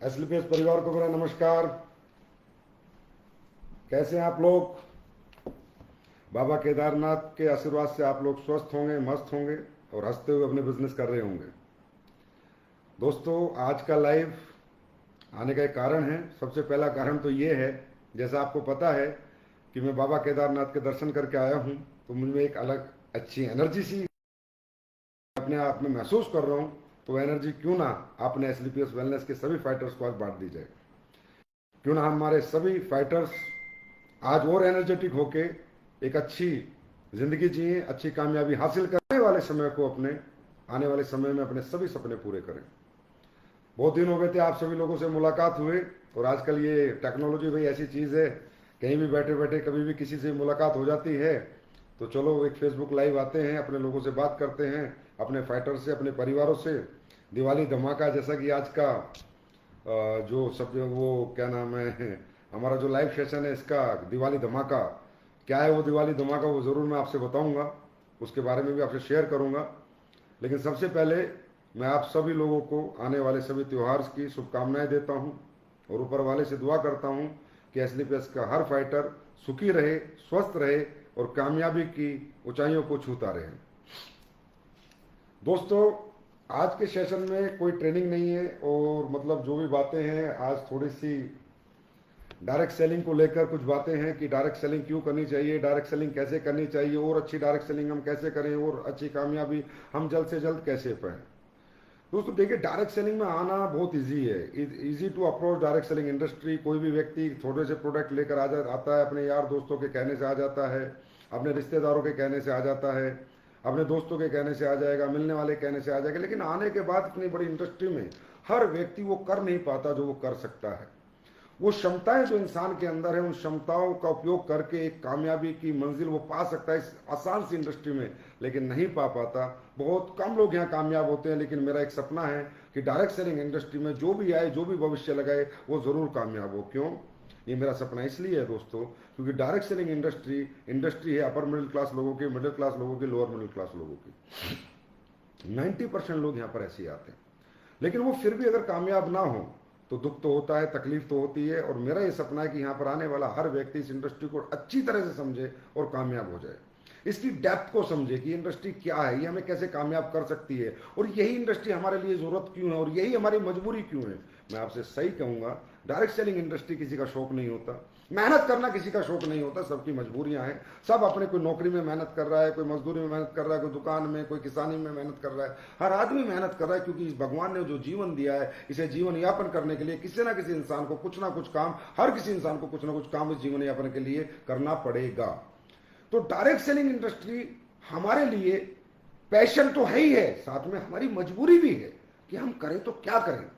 एसलीपीएस परिवार को मेरा नमस्कार। कैसे हैं आप लोग? बाबा केदारनाथ के आशीर्वाद से आप लोग स्वस्थ होंगे, मस्त होंगे और हंसते हुए अपने बिजनेस कर रहे होंगे। दोस्तों, आज का लाइव आने का एक कारण है। सबसे पहला कारण तो ये है, जैसा आपको पता है कि मैं बाबा केदारनाथ के दर्शन करके आया हूँ, तो मुझमें एक अलग अच्छी एनर्जी सी अपने आप में महसूस कर रहा हूँ। तो एनर्जी क्यों ना आपने एसलीपीएस वेलनेस के सभी फाइटर्स को आज बांट दी जाए। क्यों ना हमारे सभी फाइटर्स आज और एनर्जेटिक होके एक अच्छी जिंदगी जिए, अच्छी कामयाबी हासिल करने वाले समय को अपने आने वाले समय में अपने सभी सपने पूरे करें। बहुत दिन हो गए थे आप सभी लोगों से मुलाकात हुए, और आजकल ये टेक्नोलॉजी भाई ऐसी चीज़ है, कहीं भी बैठे बैठे कभी भी किसी से मुलाकात हो जाती है। तो चलो एक फेसबुक लाइव आते हैं, अपने लोगों से बात करते हैं, अपने फाइटर से, अपने परिवारों से। दिवाली धमाका जैसा कि आज का जो सब वो क्या नाम है, हमारा जो लाइव सेशन है इसका दिवाली धमाका क्या है, वो दिवाली धमाका वो ज़रूर मैं आपसे बताऊंगा, उसके बारे में भी आपसे शेयर करूंगा। लेकिन सबसे पहले मैं आप सभी लोगों को आने वाले सभी त्योहार की शुभकामनाएं देता हूं और ऊपर वाले से दुआ करता हूं कि एसलीपीएस का हर फाइटर सुखी रहे, स्वस्थ रहे और कामयाबी की ऊंचाइयों को छूता रहे। दोस्तों, आज के सेशन में कोई ट्रेनिंग नहीं है, और मतलब जो भी बातें हैं आज थोड़ी सी डायरेक्ट सेलिंग को लेकर कुछ बातें हैं कि डायरेक्ट सेलिंग क्यों करनी चाहिए, डायरेक्ट सेलिंग कैसे करनी चाहिए, और अच्छी डायरेक्ट सेलिंग हम कैसे करें, और अच्छी कामयाबी हम जल्द से जल्द कैसे पाएं। दोस्तों देखिए, डायरेक्ट सेलिंग में आना बहुत इजी है, easy to approach direct selling industry. कोई भी व्यक्ति थोड़े से प्रोडक्ट लेकर आता है, अपने यार दोस्तों के कहने से आ जाता है, अपने रिश्तेदारों के कहने से आ जाता है, अपने दोस्तों के कहने से आ जाएगा, मिलने वाले कहने से आ जाएगा। लेकिन आने के बाद इतनी बड़ी इंडस्ट्री में हर व्यक्ति वो कर नहीं पाता जो वो कर सकता है। वो क्षमताएं जो इंसान के अंदर है, उन क्षमताओं का उपयोग करके एक कामयाबी की मंजिल वो पा सकता है इस आसान सी इंडस्ट्री में, लेकिन नहीं पा पाता। बहुत कम लोग यहाँ कामयाब होते हैं। लेकिन मेरा एक सपना है कि डायरेक्ट सेलिंग इंडस्ट्री में जो भी आए, जो भी भविष्य लगाए, वो जरूर कामयाब हो। क्यों ये मेरा सपना इसलिए है दोस्तों, क्योंकि डायरेक्ट सेलिंग इंडस्ट्री है अपर मिडिल क्लास लोगों की, मिडिल क्लास लोगों की, लोअर मिडिल क्लास लोगों की। 90% लोग यहाँ पर ऐसे ही आते हैं, लेकिन वो फिर भी अगर कामयाब ना हो तो दुख तो होता है, तकलीफ तो होती है। और मेरा ये सपना है कि यहाँ पर आने वाला हर व्यक्ति इस इंडस्ट्री को अच्छी तरह से समझे और कामयाब हो जाए, इसकी डेप्थ को समझे कि इंडस्ट्री क्या है, ये हमें कैसे कामयाब कर सकती है, और यही इंडस्ट्री हमारे लिए जरूरत क्यों है, और यही हमारी मजबूरी क्यों है। मैं आपसे सही कहूंगा, डायरेक्ट सेलिंग इंडस्ट्री किसी का शौक नहीं होता, मेहनत करना किसी का शौक नहीं होता, सबकी मजबूरियां हैं। सब अपने, कोई नौकरी में मेहनत कर रहा है, कोई मजदूरी में मेहनत कर रहा है, कोई दुकान में, कोई किसानी में मेहनत कर रहा है। हर आदमी मेहनत कर रहा है, क्योंकि इस भगवान ने जो जीवन दिया है, इसे जीवन यापन करने के लिए किसी ना किसी इंसान को कुछ ना कुछ काम, हर किसी इंसान को कुछ ना कुछ काम इस जीवन यापन के लिए करना पड़ेगा। तो डायरेक्ट सेलिंग इंडस्ट्री हमारे लिए पैशन तो है ही है, साथ में हमारी मजबूरी भी है कि हम करें तो क्या करें।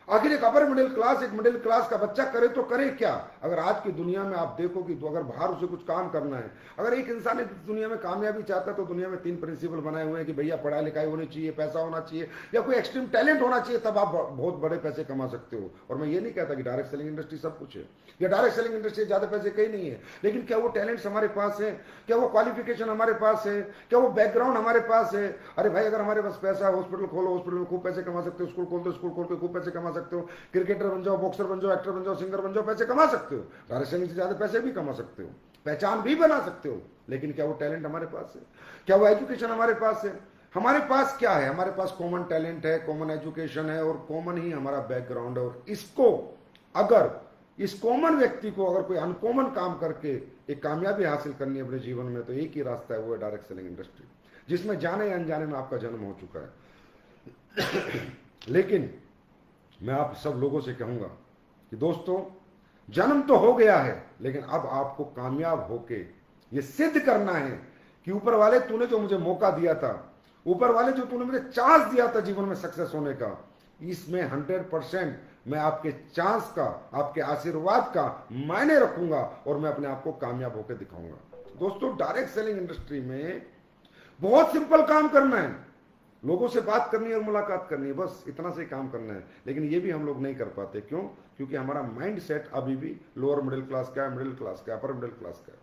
आखिर एक अपर मिडिल क्लास, एक मिडिल क्लास का बच्चा करे तो करे क्या। अगर आज की दुनिया में आप देखो कि अगर बाहर उसे कुछ काम करना है, अगर एक इंसान इस दुनिया में कामयाबी चाहता है, तो दुनिया में 3 प्रिंसिपल बनाए हुए हैं कि भैया पढ़ाई लिखाई होनी चाहिए, पैसा होना चाहिए, या कोई एक्सट्रीम टैलेंट होना चाहिए, तब आप बहुत बड़े पैसे कमा सकते हो। और मैं ये नहीं कहता कि डायरेक्ट सेलिंग इंडस्ट्री सब कुछ है, या डायरेक्ट सेलिंग इंडस्ट्री ज्यादा पैसे कहीं नहीं है। लेकिन क्या वो टैलेंट्स हमारे पास है, क्या वो क्वालिफिकेशन हमारे पास है, क्या वो बैकग्राउंड हमारे पास है। अरे भाई, अगर हमारे पास पैसा है, हॉस्पिटल खोलो, हॉस्पिटल में खूब पैसे कमा सकते हो, स्कूल खोल दो, स्कूल खोल के खूब पैसे कमा सकते हो, क्रिकेटर बन जाओ, बॉक्सर बन जाओ, एक्टर बन जाओ, सिंगर बन जाओ, पैसे कमा सकते हो। डायरेक्ट सेलिंग से ज्यादा पैसे भी कमा सकते हो, पहचान भी बना सकते हो। लेकिन क्या वो टैलेंट हमारे पास है, क्या वो एजुकेशन हमारे पास है। हमारे पास क्या है, हमारे पास कॉमन टैलेंट है, कॉमन एजुकेशन है, और कॉमन ही हमारा बैकग्राउंड है। और इसको अगर इस कॉमन व्यक्ति को अगर कोई अनकॉमन काम करके एक कामयाबी हासिल करनी है अपने जीवन में, तो एक ही रास्ता है, वो है डायरेक्ट सेलिंग इंडस्ट्री, जिसमें जाने या अनजाने में आपका जन्म हो चुका है। लेकिन मैं आप सब लोगों से कहूंगा कि दोस्तों, जन्म तो हो गया है, लेकिन अब आपको कामयाब होके ये सिद्ध करना है कि ऊपर वाले तूने जो मुझे मौका दिया था, ऊपर वाले जो तूने मुझे चांस दिया था जीवन में सक्सेस होने का, इसमें 100% मैं आपके चांस का, आपके आशीर्वाद का मायने रखूंगा, और मैं अपने आप को कामयाब होकर दिखाऊंगा। दोस्तों, डायरेक्ट सेलिंग इंडस्ट्री में बहुत सिंपल काम करना है, लोगों से बात करनी है और मुलाकात करनी है, बस इतना से काम करना है। लेकिन ये भी हम लोग नहीं कर पाते। क्यों? क्योंकि हमारा माइंड सेट अभी भी लोअर मिडिल क्लास का है, मिडिल क्लास का, अपर मिडिल क्लास का है।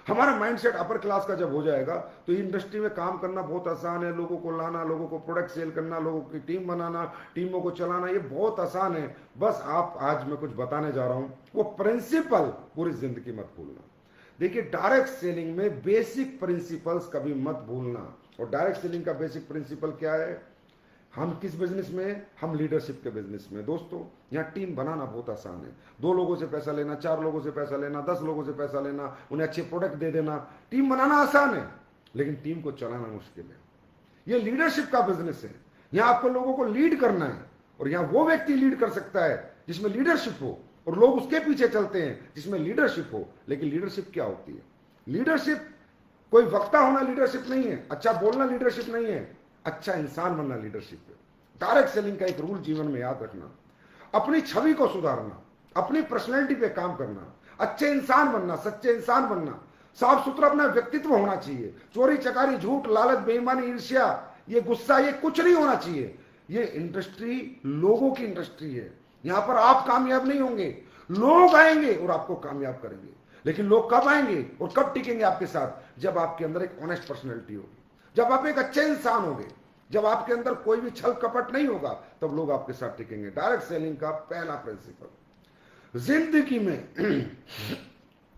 हमारा माइंडसेट अपर क्लास का जब हो जाएगा तो इंडस्ट्री में काम करना बहुत आसान है। लोगों को लाना, लोगों को प्रोडक्ट सेल करना, लोगों की टीम बनाना, टीमों को चलाना, ये बहुत आसान है। बस आप आज मैं कुछ बताने जा रहा हूं, वो प्रिंसिपल पूरी जिंदगी मत भूलना। देखिए, डायरेक्ट सेलिंग में बेसिक प्रिंसिपल्स कभी मत भूलना। और डायरेक्ट सेलिंग का बेसिक प्रिंसिपल क्या है? हम किस बिजनेस में हैं? हम लीडरशिप के बिजनेस में। दोस्तों, यहाँ टीम बनाना बहुत आसान है। 2 लोगों से पैसा लेना, 4 लोगों से पैसा लेना, 10 लोगों से पैसा लेना, उन्हें अच्छे प्रोडक्ट दे देना, टीम बनाना आसान है, लेकिन टीम को चलाना मुश्किल है। ये लीडरशिप का बिजनेस है। यहाँ आपको लोगों को लीड करना है, और यहाँ वो व्यक्ति लीड कर सकता है जिसमें लीडरशिप हो, और लोग उसके पीछे चलते हैं जिसमें लीडरशिप हो। लेकिन लीडरशिप क्या होती है? लीडरशिप कोई वक्ता होना लीडरशिप नहीं है, अच्छा बोलना लीडरशिप नहीं है, अच्छा इंसान बनना लीडरशिप है। डायरेक्ट सेलिंग का एक रूल जीवन में याद रखना, अपनी छवि को सुधारना, अपनी पर्सनैलिटी पे काम करना, अच्छे इंसान बनना, सच्चे इंसान बनना, साफ सुथरा अपना व्यक्तित्व होना चाहिए। चोरी चकारी, झूठ, लालच, बेईमानी, ईर्ष्या, ये गुस्सा, ये कुछ नहीं होना चाहिए। ये इंडस्ट्री लोगों की इंडस्ट्री है। यहां पर आप कामयाब नहीं होंगे, लोग आएंगे और आपको कामयाब करेंगे। लेकिन लोग कब आएंगे और कब टिकेंगे आपके साथ? जब आपके अंदर एक ऑनेस्ट पर्सनैलिटी होगी, जब आप एक अच्छे इंसान होंगे, जब आपके अंदर कोई भी छल कपट नहीं होगा, तब लोग आपके साथ टिकेंगे। डायरेक्ट सेलिंग का पहला प्रिंसिपल, जिंदगी में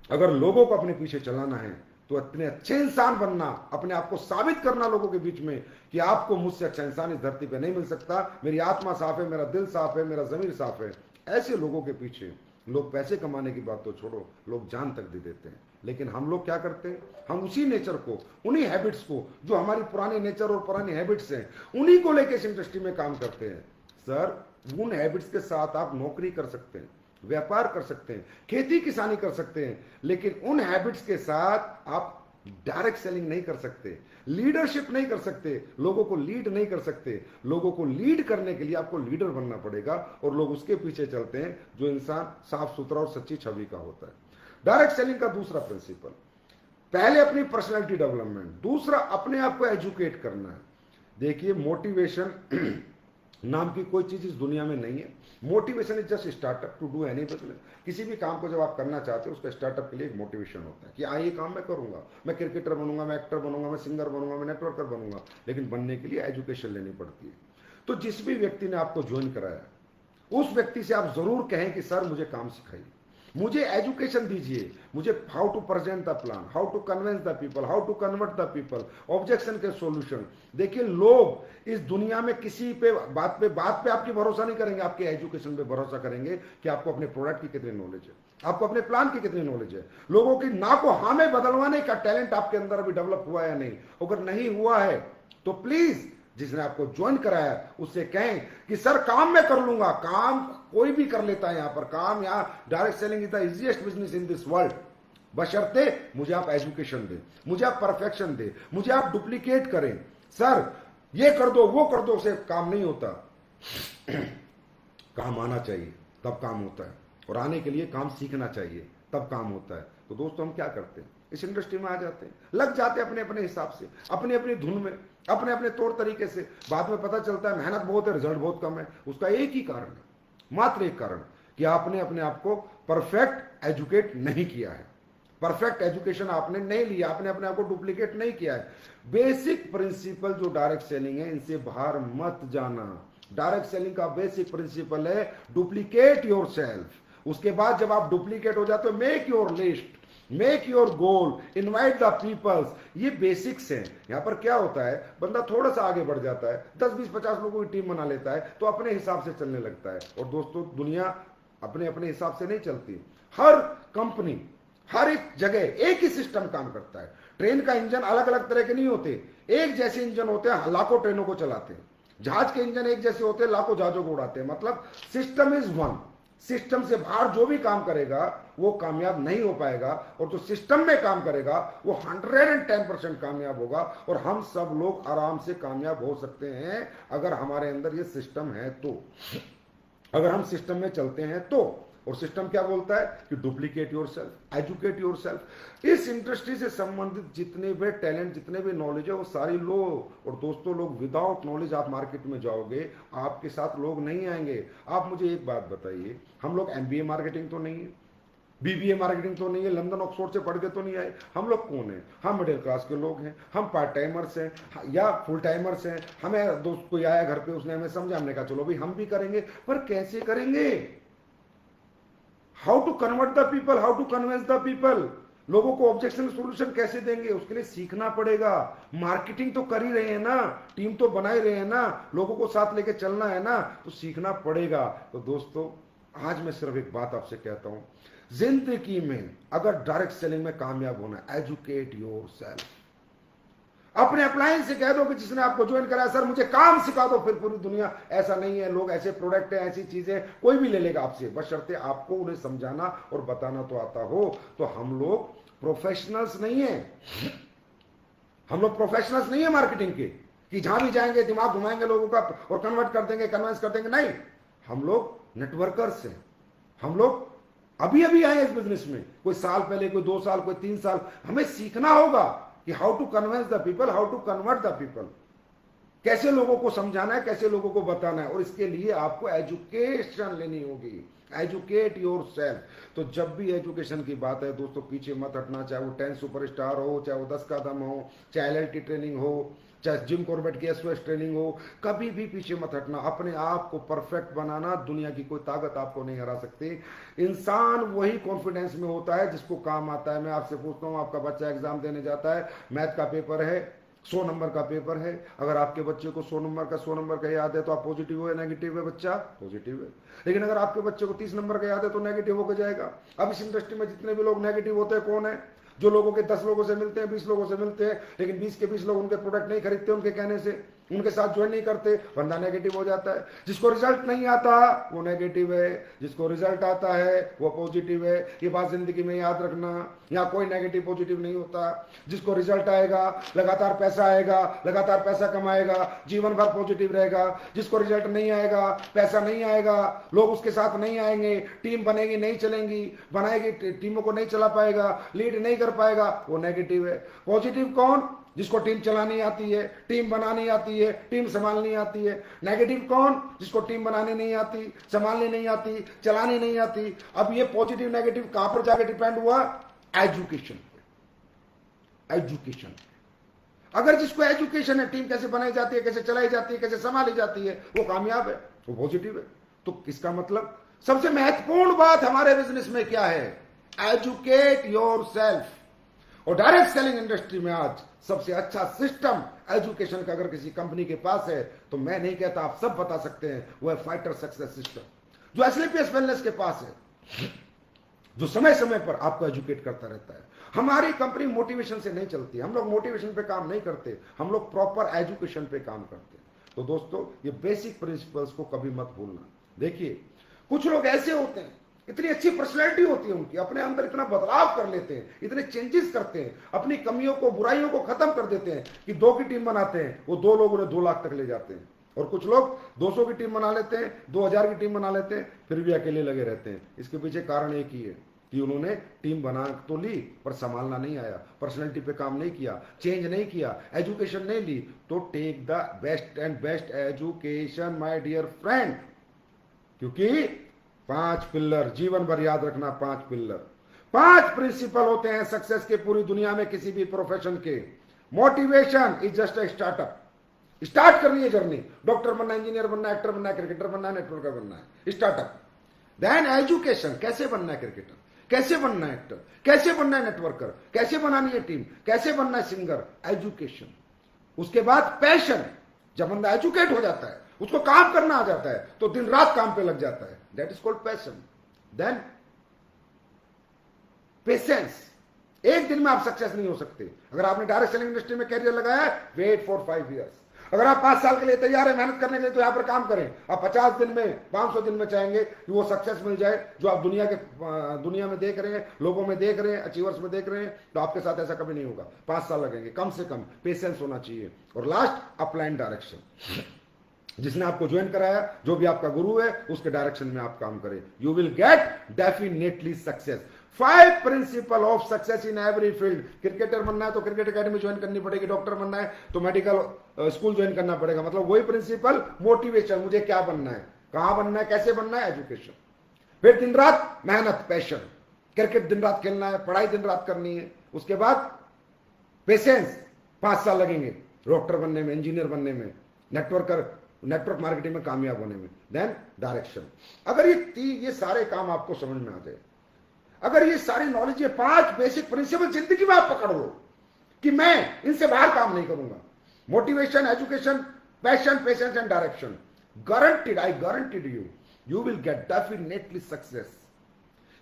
अगर लोगों को अपने पीछे चलाना है तो इतने अच्छे इंसान बनना, अपने आप को साबित करना लोगों के बीच में कि आपको मुझसे अच्छा इंसान इस धरती पे नहीं मिल सकता, मेरी आत्मा साफ है, मेरा दिल साफ है, मेरा जमीर साफ है। ऐसे लोगों के पीछे लोग पैसे कमाने की बात तो छोड़ो, लोग जान तक दे देते हैं। लेकिन हम लोग क्या करते हैं? हम उसी नेचर को, उन्हीं हैबिट्स को, जो हमारी पुरानी नेचर और पुरानी हैबिट्स हैं, उन्हीं को लेकर इस इंडस्ट्री में काम करते हैं। सर, उन हैबिट्स के साथ आप नौकरी कर सकते हैं, व्यापार कर सकते हैं, खेती किसानी कर सकते हैं, लेकिन उन हैबिट्स के साथ आप डायरेक्ट सेलिंग नहीं कर सकते, लीडरशिप नहीं कर सकते, लोगों को लीड नहीं कर सकते। लोगों को लीड करने के लिए आपको लीडर बनना पड़ेगा, और लोग उसके पीछे चलते हैं जो इंसान साफ सुथरा और सच्ची छवि का होता है। डायरेक्ट सेलिंग का दूसरा प्रिंसिपल, पहले अपनी पर्सनैलिटी डेवलपमेंट, दूसरा अपने आप को एजुकेट करना है। देखिए, मोटिवेशन नाम की कोई चीज इस दुनिया में नहीं है। Motivation is just startup to do any business. किसी भी काम को जब आप करना चाहते हो, उसका स्टार्टअप के लिए एक मोटिवेशन होता है कि हाँ, ये काम मैं करूंगा, मैं क्रिकेटर बनूंगा, मैं एक्टर बनूंगा, मैं सिंगर बनूंगा, मैं नेटवर्कर बनूंगा। लेकिन बनने के लिए एजुकेशन लेनी पड़ती है। तो जिस भी व्यक्ति ने आपको ज्वाइन कराया, उस व्यक्ति से आप जरूर कहें कि सर, मुझे काम सिखाइए, मुझे एजुकेशन दीजिए, मुझे how to present the plan, how to convince the people, how to convert the people, objection के सॉल्यूशन। देखिए, लोग इस दुनिया में किसी पे बात पे आपकी भरोसा नहीं करेंगे, आपके एजुकेशन पे भरोसा करेंगे कि आपको अपने प्रोडक्ट की कितनी नॉलेज है, आपको अपने प्लान की कितनी नॉलेज है। लोगों की ना को हाँ में बदलवाने का टैलेंट आपके अंदर अभी डेवलप हुआ है या नहीं? अगर नहीं हुआ है तो प्लीज जिसने आपको ज्वाइन कराया उससे कहें कि सर, काम मैं कर लूंगा। काम कोई भी कर लेता है यहाँ पर, काम यहाँ direct selling is the easiest business in this world. बशर्ते मुझे आप एजुकेशन दें, मुझे आप परफेक्शन दें, मुझे आप डुप्लीकेट करें। सर, ये कर दो, वो कर दो, से काम नहीं होता। काम आना चाहिए, तब काम होता है, और आने के लिए काम सीखना चाहिए, तब काम होता है। तो दोस्तों, हम क्या करते हैं? इस इंडस्ट्री में आ जाते हैं, लग जाते हैं अपने अपने हिसाब से, अपनी अपनी धुन में, अपने अपने तौर तरीके से। बाद में पता चलता है मेहनत बहुत है, रिजल्ट बहुत कम है। उसका एक ही कारण है, मात्र एक कारण, कि आपने अपने आप को परफेक्ट एजुकेट नहीं किया है, परफेक्ट एजुकेशन आपने नहीं लिया, आपने अपने आप को डुप्लीकेट नहीं किया है। बेसिक प्रिंसिपल जो डायरेक्ट सेलिंग है, इनसे बाहर मत जाना। डायरेक्ट सेलिंग का बेसिक प्रिंसिपल है डुप्लीकेट योर सेल्फ। उसके बाद जब आप डुप्लीकेट हो जाते हो, make your list, make your goal, invite the peoples. ये बेसिक्स हैं। यहां पर क्या होता है, बंदा थोड़ा सा आगे बढ़ जाता है, 10 20 50 लोगों की टीम बना लेता है, तो अपने हिसाब से चलने लगता है। और दोस्तों, दुनिया अपने अपने हिसाब से नहीं चलती। हर कंपनी, हर एक जगह एक ही सिस्टम काम करता है। ट्रेन का इंजन अलग अलग तरह के नहीं होते, एक जैसे इंजन होते हैं, लाखों ट्रेनों को चलाते हैं। जहाज के इंजन एक जैसे होते हैं, लाखों जहाजों को उड़ाते हैं। मतलब सिस्टम इज वन। सिस्टम से बाहर जो भी काम करेगा वो कामयाब नहीं हो पाएगा, और जो सिस्टम में काम करेगा वो 110% कामयाब होगा। और हम सब लोग आराम से कामयाब हो सकते हैं अगर हमारे अंदर ये सिस्टम है तो, अगर हम सिस्टम में चलते हैं तो। और सिस्टम क्या बोलता है कि डुप्लीकेट योरसेल्फ, एजुकेट योरसेल्फ। इस इंडस्ट्री से संबंधित जितने भी टैलेंट, जितने भी नॉलेज है, वो सारी लो। और दोस्तों, लोग विदाउट नॉलेज आप मार्केट में जाओगे, आपके साथ लोग नहीं आएंगे। आप मुझे एक बात बताइए, हम लोग एमबीए मार्केटिंग तो नहीं है, बीबीए मार्केटिंग तो नहीं है, लंदन ऑक्सफोर्ड से पढ़ के तो नहीं आए। हम लोग कौन हैं? हम मिडिल क्लास के लोग हैं, हम पार्ट टाइमर्स हैं या फुल टाइमर्स हैं। हमें दोस्त कोई आया घर पे, उसने हमें समझा, हमने कहा चलो भाई हम भी करेंगे, पर कैसे करेंगे? How to convert the people, how to convince the people, लोगों को ऑब्जेक्शन सोल्यूशन कैसे देंगे, उसके लिए सीखना पड़ेगा। मार्केटिंग तो कर ही रहे हैं ना, टीम तो बना ही रहे हैं ना, लोगों को साथ लेके चलना है ना, तो सीखना पड़ेगा। तो दोस्तों आज मैं सिर्फ एक बात आपसे कहता हूं, जिंदगी में अगर डायरेक्ट सेलिंग में कामयाब होना है, एजुकेट योर सेल्फ। अपने अप्लायन से कह दो कि जिसने आपको ज्वाइन कराया, सर मुझे काम सिखा दो, फिर पूरी दुनिया। ऐसा नहीं है, लोग ऐसे प्रोडक्ट है, ऐसी चीजें कोई भी ले लेगा आपसे, बशर्ते आपको उन्हें समझाना और बताना तो आता हो। तो हम लोग प्रोफेशनल्स नहीं है, हम लोग प्रोफेशनल्स नहीं है मार्केटिंग के, कि जहां भी जाएंगे दिमाग घुमाएंगे लोगों का और कन्वर्ट कर देंगे, कन्विंस कर देंगे। नहीं, हम लोग नेटवर्कर्स हैं। हम लोग अभी अभी आए इस बिजनेस में, कोई साल पहले, कोई 2 साल, कोई 3 साल। हमें सीखना होगा कि how to convince the people, how to convert the people, कैसे लोगों को समझाना है, कैसे लोगों को बताना है। और इसके लिए आपको एजुकेशन लेनी होगी, एजुकेट योर सेल्फ। तो जब भी एजुकेशन की बात है दोस्तों, पीछे मत हटना, चाहे वो 10 सुपरस्टार हो, चाहे वो 10 कदम हो, चाहे LLT ट्रेनिंग हो, चाहे जिम कॉर्बेट की SOS ट्रेनिंग हो, कभी भी पीछे मत हटना। अपने आप को परफेक्ट बनाना, दुनिया की कोई ताकत आपको नहीं हरा सकती। इंसान वही कॉन्फिडेंस में होता है जिसको काम आता है। मैं आपसे पूछता हूं, आपका बच्चा एग्जाम देने जाता है, मैथ का पेपर है, 100 नंबर का पेपर है। अगर आपके बच्चे को 100 नंबर का याद है तो आप पॉजिटिव हो या नेगेटिव है? बच्चा पॉजिटिव है। लेकिन अगर आपके बच्चे को 30 नंबर का याद है तो नेगेटिव होकर जाएगा। अब इस इंडस्ट्री में जितने भी लोग नेगेटिव होते हैं, कौन है? जो लोगों के 10 लोगों से मिलते हैं, 20 लोगों से मिलते हैं, लेकिन 20 के 20 लोग उनके प्रोडक्ट नहीं खरीदते उनके कहने से, उनके साथ ज्वाइन नहीं करते, बंदा नेगेटिव हो जाता है। जिसको रिजल्ट नहीं आता वो नेगेटिव है, जिसको रिजल्ट आता है वो पॉजिटिव है। ये बात जिंदगी में याद रखना, यहाँ कोई नेगेटिव पॉजिटिव नहीं होता। जिसको रिजल्ट आएगा, लगातार पैसा आएगा, लगातार पैसा कमाएगा, जीवन भर पॉजिटिव रहेगा। जिसको रिजल्ट नहीं आएगा, पैसा नहीं आएगा, लोग उसके साथ नहीं आएंगे, टीम बनेगी नहीं चलेंगी, बनाएगी टीमों को नहीं चला पाएगा, लीड नहीं कर पाएगा, वो नेगेटिव है। पॉजिटिव कौन? जिसको टीम चलानी आती है, टीम बनानी आती है, टीम संभालनी आती है। नेगेटिव कौन? जिसको टीम बनानी नहीं आती, संभालनी नहीं आती, चलानी नहीं आती। अब ये पॉजिटिव नेगेटिव कहां पर जाकर डिपेंड हुआ? एजुकेशन पे। एजुकेशन, अगर जिसको एजुकेशन है, टीम कैसे बनाई जाती है, कैसे चलाई जाती है, कैसे संभाली जाती है, वो कामयाब है, वो पॉजिटिव है। तो इसका मतलब सबसे महत्वपूर्ण बात हमारे बिजनेस में क्या है? Educate your self. और डायरेक्ट सेलिंग इंडस्ट्री में आज सबसे अच्छा सिस्टम एजुकेशन का अगर किसी कंपनी के पास है तो मैं नहीं कहता, आप सब बता सकते हैं, वो है फाइटर सक्सेस सिस्टम, जो SLPS वेलनेस के पास है, जो समय समय पर आपको एजुकेट करता रहता है। हमारी कंपनी मोटिवेशन से नहीं चलती, हम लोग मोटिवेशन पे काम नहीं करते, हम लोग प्रॉपर एजुकेशन पे काम करते हैं। तो दोस्तों ये बेसिक प्रिंसिपल्स को कभी मत भूलना। देखिए कुछ लोग ऐसे होते हैं, इतनी अच्छी पर्सनैलिटी होती है उनकी, अपने अंदर इतना बदलाव कर लेते हैं, इतने चेंजेस करते हैं, अपनी कमियों को, बुराइयों को खत्म कर देते हैं कि 2 की टीम बनाते हैं, वो 2 लोग उन्हें 2 लाख तक ले जाते हैं। और कुछ लोग 200 की टीम बना लेते हैं, 2000 की टीम बना लेते हैं, फिर भी अकेले लगे रहते हैं। इसके पीछे कारण एक ही है कि उन्होंने टीम बना तो ली पर संभालना नहीं आया, पर्सनैलिटी पे काम नहीं किया, चेंज नहीं किया, एजुकेशन नहीं ली। तो take the best and best education my dear friend, क्योंकि 5 पिलर जीवन भर याद रखना। 5 पिलर, 5 प्रिंसिपल होते हैं सक्सेस के पूरी दुनिया में किसी भी प्रोफेशन के। Motivation is just a startup, start करनी है जर्नी, डॉक्टर बनना, इंजीनियर बनना, एक्टर बनना, क्रिकेटर बनना, नेटवर्कर बनना है, स्टार्टअप। देन एजुकेशन, कैसे बनना है क्रिकेटर, कैसे बनना है एक्टर, कैसे बनना है नेटवर्कर, कैसे बनानी है टीम, कैसे बनना है सिंगर, एजुकेशन। उसके बाद पैशन, जब बंदा एजुकेट हो जाता है, उसको काम करना आ जाता है, तो दिन रात काम पे लग जाता है, that is called passion. Then patience, एक दिन में आप सक्सेस नहीं हो सकते। अगर आपने डायरेक्ट सेलिंग इंडस्ट्री में कैरियर लगाया है, वेट फॉर 5 इयर्स। अगर आप 5 साल के लिए तैयार है मेहनत करने के लिए, तो यहां पर काम करें। आप 50 दिन में, 500 दिन में चाहेंगे कि वो सक्सेस मिल जाए जो आप दुनिया में देख रहे हैं, लोगों में देख रहे हैं, अचीवर्स में देख रहे हैं, तो आपके साथ ऐसा कभी नहीं होगा। 5 साल लगेंगे कम से कम, पेशेंस होना चाहिए। और लास्ट, अपलाइन डायरेक्शन, जिसने आपको ज्वाइन कराया, जो भी आपका गुरु है, उसके डायरेक्शन में आप काम करें, you will get definitely success. 5 principle of success in every field. Cricketer बनना है तो क्रिकेट एकेडमी ज्वाइन करनी पड़ेगी, डॉक्टर बनना है तो मेडिकल स्कूल ज्वाइन करना पड़ेगा। मतलब वही प्रिंसिपल, मोटिवेशन, मुझे क्या बनना है, कहां बनना है, कैसे बनना है, एजुकेशन। फिर दिन रात मेहनत, पैशन। क्रिकेट दिन रात खेलना है, पढ़ाई दिन रात करनी है, उसके बाद पेशेंस, 5 साल लगेंगे डॉक्टर बनने में, इंजीनियर बनने में, नेटवर्क मार्केटिंग में कामयाब होने में, देन डायरेक्शन। अगर ये सारे काम आपको समझ में आ जाए, अगर ये सारी नॉलेज, ये 5 बेसिक प्रिंसिपल जिंदगी में आप पकड़ लो कि मैं इनसे बाहर काम नहीं करूंगा, motivation, education, passion, patience and direction, guaranteed, I guaranteed you will get definitely success.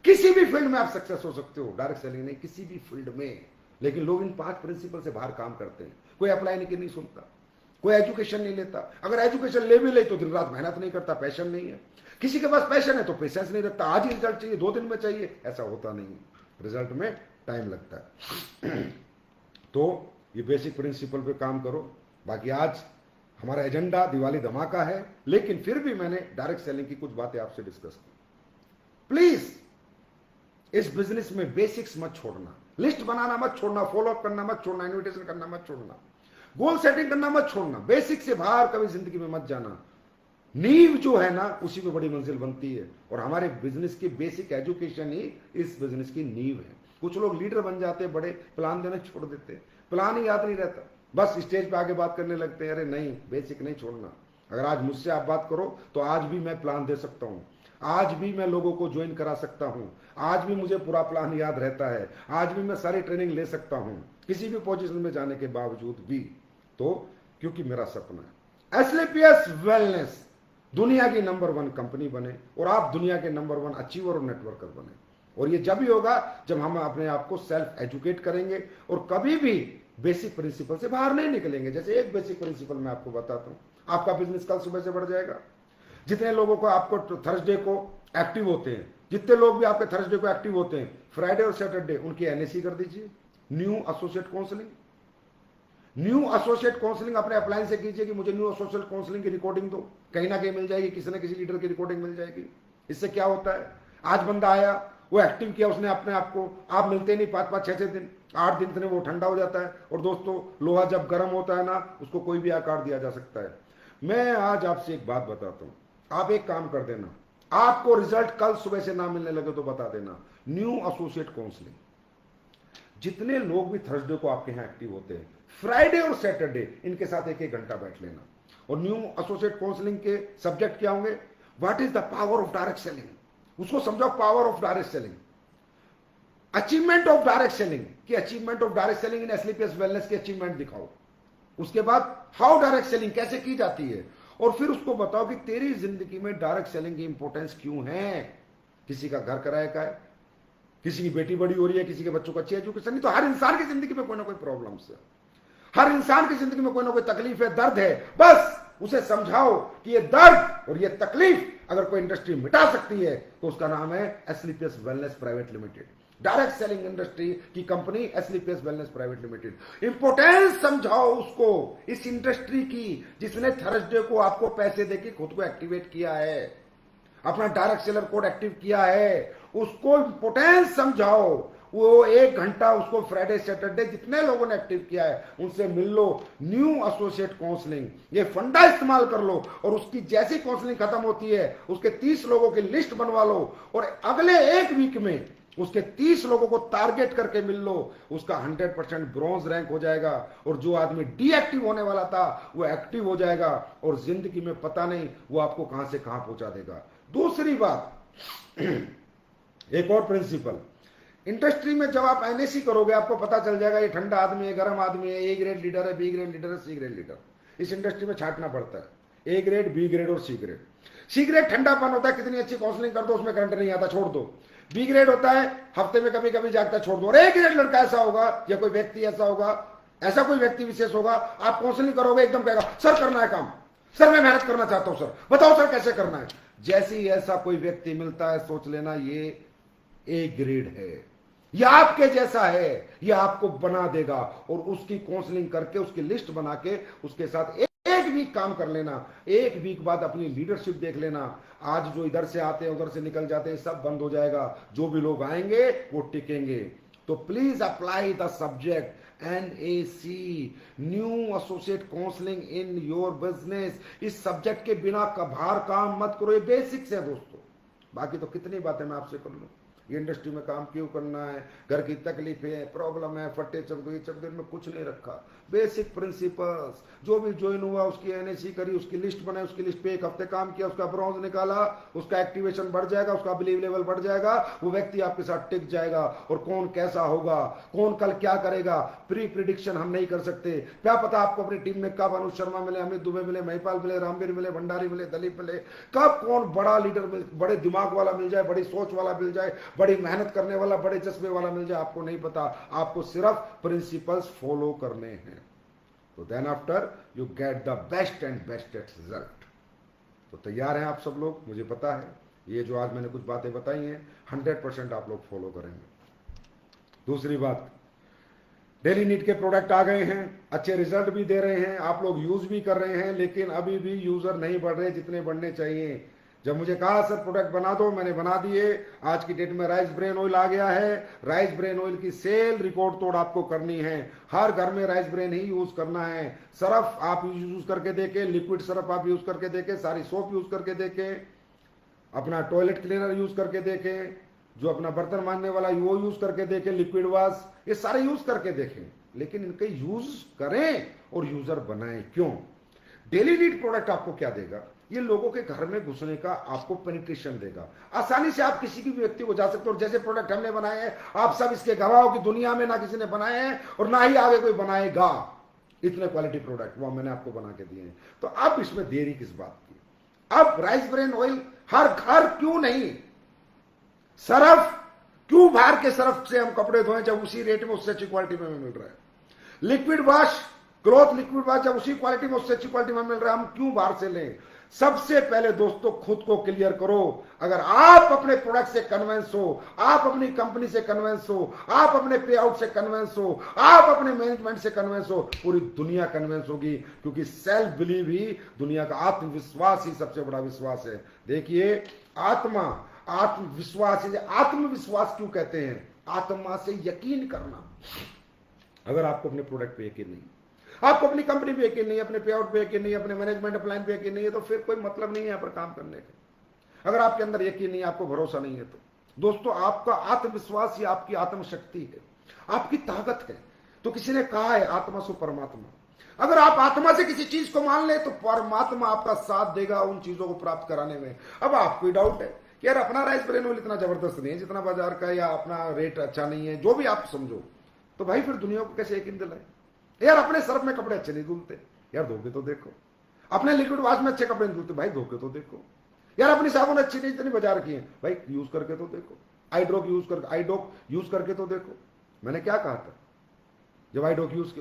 किसी भी फील्ड में आप सक्सेस हो सकते हो, डायरेक्ट सेलिंग नहीं, किसी भी फील्ड में। लेकिन लोग इन 5 प्रिंसिपल से बाहर काम करते हैं। कोई अप्लाई नहीं सुनता, कोई एजुकेशन नहीं लेता, अगर एजुकेशन ले भी ले तो दिन रात मेहनत नहीं करता, पैशन नहीं है। किसी के पास पैशन है तो पेशेंस नहीं रखता, आज ही रिजल्ट चाहिए, 2 दिन में चाहिए, ऐसा होता नहीं, रिजल्ट में टाइम लगता है। तो ये बेसिक प्रिंसिपल पे काम करो। बाकी आज हमारा एजेंडा दिवाली धमाका है, लेकिन फिर भी मैंने डायरेक्ट सेलिंग की कुछ बातें आपसे डिस्कस की। प्लीज इस बिजनेस में बेसिक्स मत छोड़ना, लिस्ट बनाना मत छोड़ना, फॉलोअप करना मत छोड़ना, इन्विटेशन करना मत छोड़ना, गोल सेटिंग करना मत छोड़ना, बेसिक से बाहर कभी जिंदगी में मत जाना। नींव जो है ना, उसी में बड़ी मंजिल बनती है, और हमारे बिजनेस की बेसिक एजुकेशन ही इस बिजनेस की नींव है। कुछ लोग लीडर बन जाते हैं, बड़े प्लान देना छोड़ देते हैं, प्लान ही याद नहीं रहता, बस स्टेज पे आके बात करने लगते हैं। अरे नहीं, बेसिक नहीं छोड़ना। अगर आज मुझसे आप बात करो तो आज भी मैं प्लान दे सकता हूं, आज भी मैं लोगों को ज्वाइन करा सकता हूं, आज भी मुझे पूरा प्लान याद रहता है, आज भी मैं सारी ट्रेनिंग ले सकता हूं, किसी भी पोजीशन में जाने के बावजूद भी। तो क्योंकि मेरा सपना है एसलीपीएस वेलनेस दुनिया की नंबर 1 कंपनी बने, और आप दुनिया के नंबर 1 अचीवर और नेटवर्कर बने। और ये जब ही होगा जब हम अपने आप को सेल्फ एजुकेट करेंगे और कभी भी बेसिक प्रिंसिपल से बाहर नहीं निकलेंगे। जैसे एक बेसिक प्रिंसिपल मैं आपको बताता हूं, आपका बिजनेस कल सुबह से बढ़ जाएगा। जितने लोगों को आपको थर्सडे को एक्टिव होते हैं, जितने लोग भी आपके थर्सडे को एक्टिव होते हैं, फ्राइडे और सैटरडे उनकी एनएसी कर दीजिए, new associate counselling. New associate counselling अपने अप्लायंस से कीजिए कि मुझे न्यू एसोसिएट काउंसलिंग की रिकॉर्डिंग दो, कहीं ना कहीं मिल जाएगी, किसी न किसी लीडर की रिकॉर्डिंग मिल जाएगी। इससे क्या होता है, आज बंदा आया, वो एक्टिव किया उसने अपने आप को, आप मिलते नहीं 5-5, 6-6 दिन, 8 दिन इतने वो ठंडा हो जाता है। और दोस्तों, लोहा जब गर्म होता है ना, उसको कोई भी आकार दिया जा सकता है। मैं आज आपसे एक बात बताता हूं, आप एक काम कर देना, आपको रिजल्ट कल सुबह से ना मिलने लगे तो बता देना, न्यू एसोसिएट काउंसलिंग। जितने लोग भी थर्सडे को आपके यहां एक्टिव होते हैं, फ्राइडे और सैटरडे इनके साथ 1-1 घंटा बैठ लेना। और न्यू एसोसिएट काउंसलिंग के सब्जेक्ट क्या होंगे, what is the power of direct selling, उसको समझाओ, power of direct selling, achievement of direct selling की, achievement of direct selling in SLPS wellness की अचीवमेंट दिखाओ। उसके बाद हाउ डायरेक्ट सेलिंग कैसे की जाती है, और फिर उसको बताओ कि तेरी जिंदगी में डायरेक्ट सेलिंग की इंपॉर्टेंस क्यों है। किसी का घर किराए का है, किसी की बेटी बड़ी हो रही है, किसी के बच्चों को अच्छी एजुकेशन नहीं, तो हर इंसान की जिंदगी में कोई ना कोई प्रॉब्लम्स है, हर इंसान की जिंदगी में कोई ना कोई तकलीफ है, दर्द है। बस उसे समझाओ कि ये दर्द और ये तकलीफ अगर कोई इंडस्ट्री मिटा सकती है तो उसका नाम है SLPS wellness private limited, direct selling industry की company SLPS wellness private limited. Importance समझाओ उसको, इस इंडस्ट्री की, जिसने थर्सडे को आपको पैसे देके खुद को एक्टिवेट किया है, अपना डायरेक्ट सेलर कोड एक्टिव किया है, उसको इंपोर्टेंस समझाओ। वो 1 घंटा उसको फ्राइडे सैटरडे जितने लोगों ने एक्टिव किया है उनसे मिल लो, न्यू एसोसिएट काउंसलिंग, ये फंडा इस्तेमाल कर लो, और उसकी जैसी काउंसलिंग खत्म होती है उसके 30 लोगों की लिस्ट बनवा लो, और अगले 1 वीक में उसके 30 लोगों को टारगेट करके मिल लो, उसका 100% ब्रॉन्ज रैंक हो जाएगा, और जो आदमी डीएक्टिव होने वाला था वो एक्टिव हो जाएगा, और जिंदगी में पता नहीं वो आपको कहां से कहां पहुंचा देगा। दूसरी बात, एक और प्रिंसिपल, इंडस्ट्री में जब आप एनएसी करोगे आपको पता चल जाएगा ये ठंडा आदमी है, गर्म आदमी है, ए ग्रेड लीडर है, बी ग्रेड लीडर है, सी ग्रेड लीडर। इस इंडस्ट्री में छांटना पड़ता है, ए ग्रेड, बी ग्रेड और सी ग्रेड। सी ग्रेड ठंडापन होता है, कितनी अच्छी काउंसलिंग कर दो उसमें करंट नहीं आता, छोड़ दो। बी ग्रेड होता है, हफ्ते में कभी कभी जागता, छोड़ दो। और ए ग्रेड लड़का ऐसा होगा या कोई व्यक्ति ऐसा होगा, ऐसा कोई व्यक्ति विशेष होगा, आप काउंसलिंग करोगे एकदम कहेगा सर करना है काम, सर मैं मेहनत करना चाहता हूं, सर बताओ सर कैसे करना है। जैसे ही ऐसा कोई व्यक्ति मिलता है सोच लेना ये ए ग्रेड है, यह आपके जैसा है, यह आपको बना देगा। और उसकी काउंसलिंग करके उसकी लिस्ट बना के उसके साथ एक वीक काम कर लेना, 1 वीक बाद अपनी लीडरशिप देख लेना। आज जो इधर से आते हैं उधर से निकल जाते हैं सब बंद हो जाएगा, जो भी लोग आएंगे वो टिकेंगे। तो please apply the subject NAC, new associate counselling in your business. इस सब्जेक्ट के बिना बाहर काम मत करो, ये बेसिक्स है दोस्तों। बाकी तो कितनी बातें मैं आपसे कर लूं, ये इंडस्ट्री में काम क्यों करना है, घर की तकलीफें, प्रॉब्लम है, फट्टे चमके चमके में कुछ नहीं रखा। बेसिक प्रिंसिपल्स, जो भी ज्वाइन हुआ उसकी एनएसी करी, उसकी लिस्ट बनाई, उसकी लिस्ट पे एक हफ्ते काम किया, उसका ब्रॉन्ज निकाला, उसका एक्टिवेशन बढ़ जाएगा, उसका बिलीव लेवल बढ़ जाएगा, वो व्यक्ति आपके साथ टिक जाएगा। और कौन कैसा होगा, कौन कल क्या करेगा, प्री प्रिडिक्शन हम नहीं कर सकते। क्या पता आपको अपनी टीम में कब अनुज शर्मा मिले, अमित दुबे मिले, महिपाल मिले, रामवीर मिले, भंडारी मिले, दलीप मिले, कब कौन बड़ा लीडर मिल, बड़े दिमाग वाला मिल जाए, बड़ी सोच वाला मिल जाए, बड़ी मेहनत करने वाला, बड़े जज्बे वाला मिल जाए, आपको नहीं पता। आपको सिर्फ प्रिंसिपल्स फॉलो करने हैं, तो then after you get the best and bestest result. तो तैयार हैं आप सब लोग? मुझे पता है ये जो आज मैंने कुछ बातें बताई हैं 100% आप लोग फॉलो करेंगे। दूसरी बात, डेली नीड के प्रोडक्ट आ गए हैं, अच्छे रिजल्ट भी दे रहे हैं, आप लोग यूज भी कर रहे हैं, लेकिन अभी भी यूजर नहीं बढ़ रहे जितने बढ़ने चाहिए। जब मुझे कहा सर प्रोडक्ट बना दो, मैंने बना दिए। आज की डेट में राइस ब्रेन ऑयल आ गया है। राइस ब्रेन ऑयल की सेल रिकॉर्ड तोड़ आपको करनी है। हर घर में राइस ब्रेन ही यूज करना है। सरफ आप यूज करके देखे, लिक्विड सरफ आप यूज करके देखे, सारी सोप यूज करके देखे, अपना टॉयलेट क्लीनर यूज करके देखे, जो अपना बर्तन मांजने वाला वो यूज करके देखे, लिक्विड वॉश, ये सारे यूज करके देखें, लेकिन इनके यूज करें और यूजर बनाएं। क्यों? डेली नीड प्रोडक्ट आपको क्या देगा? ये लोगों के घर में घुसने का आपको पेनिट्रेशन देगा। आसानी से आप किसी भी व्यक्ति को जा सकते हो। और जैसे प्रोडक्ट हमने बनाए हैं, आप सब इसके गवाह हो कि दुनिया में ना किसी ने बनाए हैं और ना ही आगे कोई बनाएगा। इतने क्वालिटी प्रोडक्ट वो मैंने आपको बना के दिए हैं। तो अब इसमें देरी किस बात की? अब राइस ब्रेन ऑयल हर घर क्यों नहीं? सरफ क्यों बाहर के सरफ से हम कपड़े धोएं जब उसी रेट में उससे अच्छी क्वालिटी में मिल रहा है? Liquid wash, cloth liquid wash जब उसी क्वालिटी में उससे अच्छी क्वालिटी में मिल रहा है, हम क्यों बाहर से लें? सबसे पहले दोस्तों खुद को क्लियर करो। अगर आप अपने प्रोडक्ट से कन्विंस हो, आप अपनी कंपनी से कन्विंस हो, आप अपने पे आउट से कन्विंस हो, आप अपने मैनेजमेंट से कन्विंस हो, पूरी दुनिया कन्विंस होगी। क्योंकि सेल्फ बिलीव ही दुनिया का, आत्मविश्वास ही सबसे बड़ा विश्वास है। देखिए, आत्मविश्वास, आत्मविश्वास क्यों कहते हैं? आत्मा से यकीन करना। अगर आपको अपने प्रोडक्ट पे यकीन नहीं, आपको अपनी कंपनी पे यकीन नहीं, अपने पे आउट पे यकीन नहीं, अपने मैनेजमेंट प्लान पे यकीन नहीं है, तो फिर कोई मतलब नहीं है यहाँ पर काम करने का। अगर आपके अंदर यकीन नहीं है, आपको भरोसा नहीं है, तो दोस्तों आपका आत्मविश्वास ही आपकी आत्मशक्ति है, आपकी ताकत है। तो किसी ने कहा है आत्मा सु परमात्मा। अगर आप आत्मा से किसी चीज को मान ले तो परमात्मा आपका साथ देगा उन चीजों को प्राप्त कराने में। अब आपको डाउट है कि यार अपना राइस ब्रेन ऑयल इतना जबरदस्त नहीं है जितना बाजार का, या अपना रेट अच्छा नहीं है, जो भी आप समझो, तो भाई फिर दुनिया को कैसे यकीन दिलाए? यार अपने सर्फ में कपड़े अच्छे नहीं धुलते, यार धोके तो देखो। अपने लिक्विड वॉश में अच्छे कपड़े नहीं धुलते, भाई धोके तो देखो। यार अपनी साबुन अच्छी नहीं इतनी बाजार की है, भाई यूज करके तो देखो। आई ड्रॉप यूज करके तो देखो। मैंने क्या कहा था जब आई ड्रॉप यूज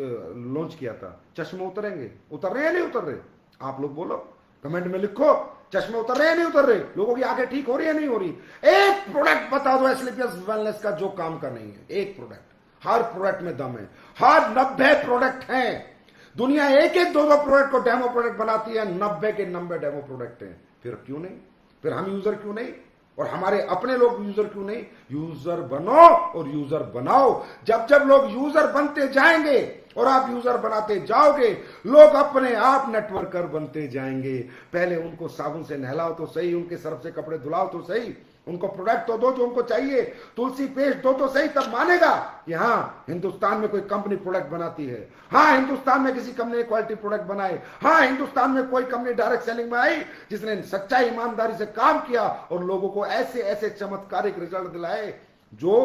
लॉन्च किया था? चश्मे उतरेंगे, उतर रहे हैं नहीं उतर रहे? आप लोग बोलो, कमेंट में लिखो, चश्मे उतर रहे हैं नहीं उतर रहे? लोगों की आंखें ठीक हो रही है नहीं हो रही? एक प्रोडक्ट बता दो एस्क्लेपियस वेलनेस का जो काम का नहीं है, एक प्रोडक्ट। हर प्रोडक्ट में दम है, हर 90 प्रोडक्ट हैं। दुनिया एक एक दो प्रोडक्ट को डेमो प्रोडक्ट बनाती है, 90 के 90 डेमो प्रोडक्ट हैं। फिर क्यों नहीं? फिर हम यूजर क्यों नहीं? और हमारे अपने लोग यूजर क्यों नहीं? यूजर बनो और यूजर बनाओ। जब जब लोग यूजर बनते जाएंगे और आप यूजर बनाते जाओगे, लोग अपने आप नेटवर्कर बनते जाएंगे। पहले उनको साबुन से नहलाओ तो सही, उनके सर्फ से कपड़े धुलाओ तो सही, उनको प्रोडक्ट तो दो जो उनको चाहिए, तुलसी पेस्ट दो तो सही, तब मानेगा कि हाँ हिंदुस्तान में कोई कंपनी प्रोडक्ट बनाती है, हाँ हिंदुस्तान में किसी कंपनी ने क्वालिटी प्रोडक्ट बनाए, हाँ हिंदुस्तान में कोई कंपनी डायरेक्ट सेलिंग में आई जिसने सच्चाई ईमानदारी से काम किया और लोगों को ऐसे ऐसे चमत्कारिक रिजल्ट दिलाए जो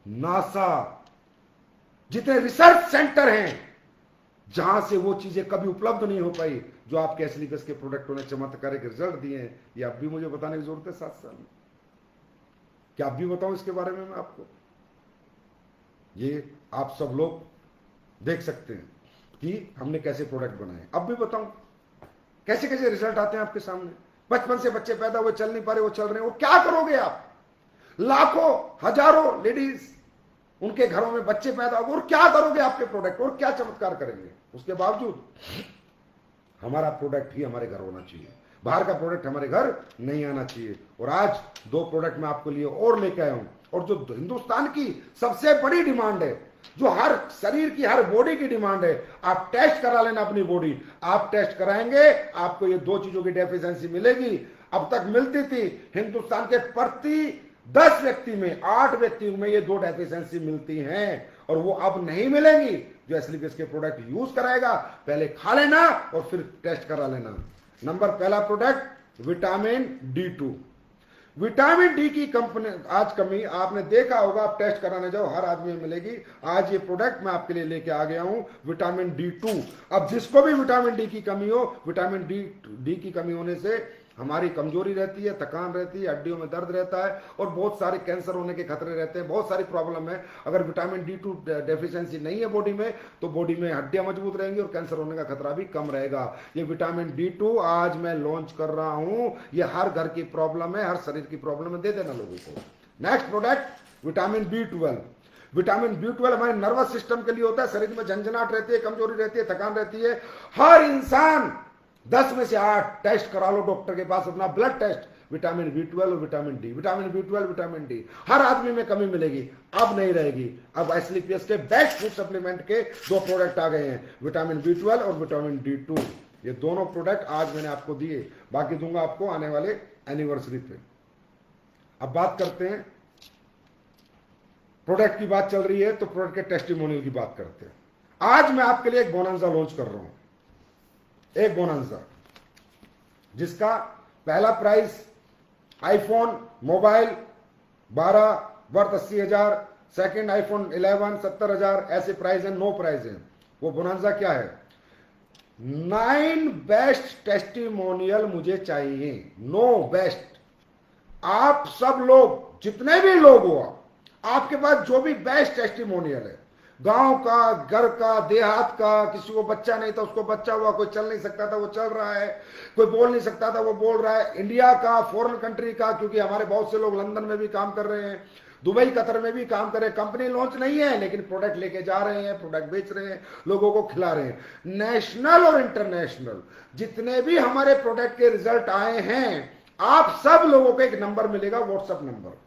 नासा जितने रिसर्च सेंटर हैं जहां से वो चीजें कभी उपलब्ध नहीं हो पाई, जो आपके एस्क्लेपियस के प्रोडक्टों ने चमत्कारिक रिजल्ट दिए हैं। ये अब भी मुझे बताने की जरूरत है 7 साल में? क्या अब भी बताऊं इसके बारे में मैं आपको? ये आप सब लोग देख सकते हैं कि हमने कैसे प्रोडक्ट बनाए। अब भी बताऊं कैसे कैसे रिजल्ट आते हैं आपके सामने। बचपन से बच्चे पैदा हुए, चल नहीं पा रहे, वो चल रहे हैं। और क्या करोगे आप? लाखों हजारों लेडीज उनके घरों में बच्चे पैदा हो, और क्या करोगे आपके प्रोडक्ट? और क्या चमत्कार करेंगे? उसके बावजूद हमारा प्रोडक्ट ही हमारे घर होना चाहिए, बाहर का प्रोडक्ट हमारे घर नहीं आना चाहिए। और आज 2 प्रोडक्ट मैं आपके लिए और लेके आया हूं, और जो हिंदुस्तान की सबसे बड़ी डिमांड है, जो हर शरीर की, हर बॉडी की डिमांड है, आप टेस्ट करा लेना अपनी बॉडी। आप टेस्ट कराएंगे, आपको ये 2 चीजों की डेफिशिएंसी मिलेगी। अब तक मिलती थी हिंदुस्तान के प्रति 10 व्यक्ति में 8 व्यक्तियों में ये 2 डेफिशिएंसी मिलती हैं, और वो अब नहीं मिलेंगी। जो एसलीपीएस के प्रोडक्ट यूज कराएगा पहले खा लेना और फिर टेस्ट करा लेना। नंबर पहला product vitamin D2। Vitamin D की कंपनी आज कमी आपने देखा होगा, आप टेस्ट कराने जाओ हर आदमी में मिलेगी। आज ये प्रोडक्ट मैं आपके लिए लेके आ गया हूं, विटामिन D2। अब जिसको भी विटामिन डी की कमी हो, विटामिन डी की कमी होने से हमारी कमजोरी रहती है, थकान रहती है, हड्डियों में दर्द रहता है, और बहुत सारे कैंसर होने के खतरे रहते हैं, बहुत सारी प्रॉब्लम है। अगर विटामिन D2 डेफिशिएंसी नहीं है बॉडी में, तो बॉडी में हड्डियां मजबूत रहेंगी और कैंसर होने का खतरा भी कम रहेगा। ये विटामिन D2 आज मैं लॉन्च कर रहा हूं, ये हर घर की प्रॉब्लम है, हर शरीर की प्रॉब्लम है, दे देना लोगों को। Next product vitamin B12। Vitamin B12 हमारे नर्वस सिस्टम के लिए होता है। शरीर में झंझनाहट रहती है, कमजोरी रहती है, थकान रहती है, हर इंसान 10 में से 8 टेस्ट करा लो डॉक्टर के पास, अपना ब्लड टेस्ट, विटामिन B12 और vitamin D, vitamin B12 vitamin D, हर आदमी में कमी मिलेगी, अब नहीं रहेगी। अब एसलीपीएस के बेस्ट फूड सप्लीमेंट के 2 प्रोडक्ट आ गए हैं, विटामिन B12 और विटामिन D2। ये दोनों प्रोडक्ट आज मैंने आपको दिए, बाकी दूंगा आपको आने वाले एनिवर्सरी पे। अब बात करते हैं, प्रोडक्ट की बात चल रही है तो प्रोडक्ट के टेस्टिमोनियल की बात करते हैं। आज मैं आपके लिए एक बोनांजा लॉन्च कर रहा हूं, एक बोनांजा जिसका पहला price iPhone mobile 12 worth 80,000, second iPhone 11 70,000, ऐसे प्राइस है, 9 प्राइस है। वो बोनांजा क्या है? 9 बेस्ट टेस्टिमोनियल मुझे चाहिए, 9 बेस्ट। आप सब लोग, जितने भी लोग हो, आपके पास जो भी बेस्ट टेस्टिमोनियल है, गांव का, घर का, देहात का, किसी को बच्चा नहीं था उसको बच्चा हुआ, कोई चल नहीं सकता था वो चल रहा है, कोई बोल नहीं सकता था वो बोल रहा है, इंडिया का, फॉरेन कंट्री का, क्योंकि हमारे बहुत से लोग लंदन में भी काम कर रहे हैं, दुबई कतर में भी काम कर रहे हैं। कंपनी लॉन्च नहीं है लेकिन प्रोडक्ट लेके जा रहे हैं, प्रोडक्ट बेच रहे हैं, लोगों को खिला रहे हैं। नेशनल और इंटरनेशनल जितने भी हमारे प्रोडक्ट के रिजल्ट आए हैं, आप सब लोगों को एक नंबर मिलेगा, व्हाट्सएप नंबर।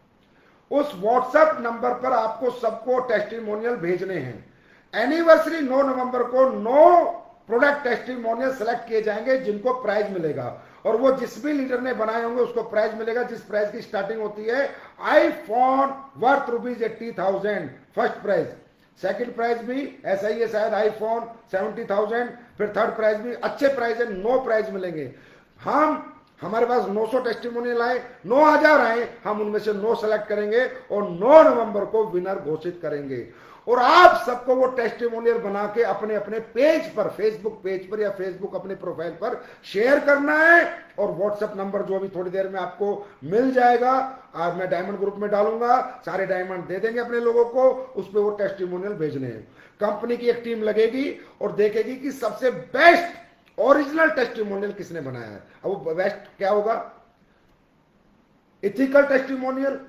उस व्हाट्सएप नंबर पर आपको सबको टेस्टिमोनियल भेजने हैं। एनिवर्सरी 9 नवंबर को 9 प्रोडक्ट टेस्टिमोनियल सेलेक्ट किए जाएंगे जिनको प्राइज मिलेगा, और वो जिस भी लीडर ने बनाए होंगे उसको प्राइज मिलेगा, जिस प्राइज की स्टार्टिंग होती है iPhone worth ₹80,000 first prize, second prize भी ऐसा ही है शायद आईफोन 70,000, फिर थर्ड प्राइज भी अच्छे प्राइज है, 9 प्राइज मिलेंगे। हमारे पास 900 टेस्टिमोनियल आए, 9,000 आए, हम उनमें से 9 सेलेक्ट करेंगे और 9 नवंबर को विनर घोषित करेंगे। और आप सबको वो टेस्टिमोनियल बना के अपने अपने पेज पर, फेसबुक पेज पर या फेसबुक अपने प्रोफाइल पर शेयर करना है, और व्हाट्सएप नंबर जो अभी थोड़ी देर में आपको मिल जाएगा, आज मैं डायमंड ग्रुप में डालूंगा, सारे डायमंड दे देंगे अपने लोगों को, उस पर वो टेस्टिमोनियल भेजने हैं। कंपनी की एक टीम लगेगी और देखेगी कि सबसे बेस्ट ओरिजिनल टेस्टिमोनियल किसने बनाया है। अब वो बेस्ट क्या होगा? इथिकल टेस्टिमोनियल,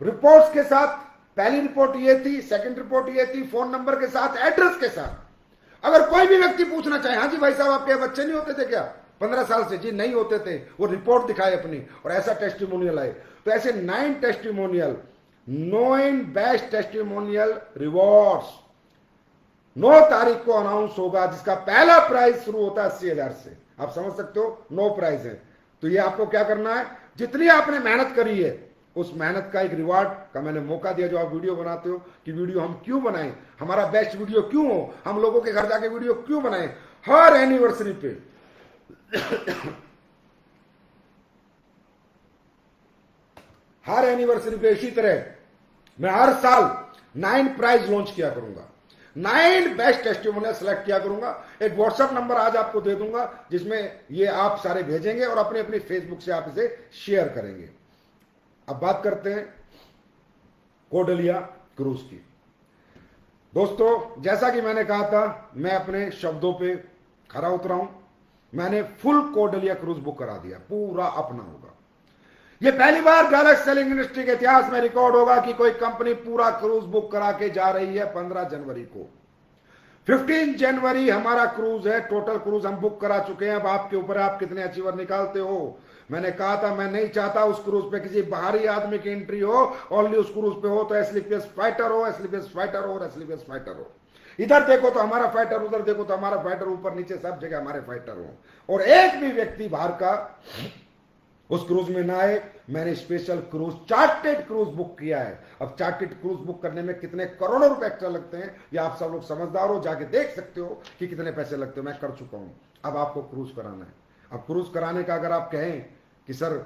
रिपोर्ट्स के साथ, पहली रिपोर्ट ये थी, सेकंड रिपोर्ट ये थी, फोन नंबर के साथ, एड्रेस के साथ। अगर कोई भी व्यक्ति पूछना चाहे, हाँ जी भाई साहब आपके बच्चे नहीं होते थे क्या 15 साल से? जी नहीं होते थे, वो रिपोर्ट दिखाए अपनी, और ऐसा टेस्टिमोनियल आए। तो ऐसे 9 टेस्टिमोनियल, 9 बेस्ट टेस्टिमोनियल रिवॉर्ड्स 9 तारीख को अनाउंस होगा, जिसका पहला प्राइस शुरू होता है 80,000 से। आप समझ सकते हो, 9 प्राइस है। तो ये आपको क्या करना है, जितनी आपने मेहनत करी है उस मेहनत का एक रिवार्ड का मैंने मौका दिया। जो आप वीडियो बनाते हो कि वीडियो हम क्यों बनाएं, हमारा बेस्ट वीडियो क्यों हो, हम लोगों के घर जाके वीडियो क्यों बनाएं हर एनिवर्सरी पे। हर एनिवर्सरी पे इसी तरह मैं हर साल 9 प्राइज लॉन्च किया करूंगा, 9 बेस्ट टेस्टिमोनियल सेलेक्ट किया करूंगा। एक व्हाट्सएप नंबर आज आपको दे दूंगा जिसमें ये आप सारे भेजेंगे और अपने अपने फेसबुक से आप इसे शेयर करेंगे। अब बात करते हैं कोर्डेलिया क्रूज की। दोस्तों, जैसा कि मैंने कहा था, मैं अपने शब्दों पे खरा उतरा हूं। मैंने फुल कोर्डेलिया क्रूज बुक करा दिया, पूरा अपना होगा। यह पहली बार डायरेक्ट सेलिंग इंडस्ट्री के इतिहास में रिकॉर्ड होगा कि कोई कंपनी पूरा क्रूज बुक करा के जा रही है 15 जनवरी को। 15 जनवरी हमारा क्रूज है, टोटल क्रूज हम बुक करा चुके हैं। अब आपके ऊपर आप कितने अचीवर निकालते हो। मैंने कहा था मैं नहीं चाहता उस क्रूज पे किसी बाहरी आदमी की एंट्री हो, ओनली उस क्रूज पे हो तो एसलीपीएस फाइटर हो, एसलीपीएस फाइटर हो और एसलीपीएस फाइटर हो। इधर देखो तो हमारा फाइटर, उधर देखो तो हमारा फाइटर, ऊपर नीचे सब जगह हमारे फाइटर हो। और एक भी व्यक्ति बाहर का उस क्रूज में ना आए, मैंने special cruise chartered cruise book किया है। अब चार्टेड क्रूज बुक करने में कितने करोड़ों रुपए एक्स्ट्रा लगते हैं, ये आप सब लोग समझदार हो, जाके देख सकते हो कि कितने पैसे लगते हो, मैं कर चुका हूं। अब आपको क्रूज कराना है। अब क्रूज कराने का अगर आप कहें कि सर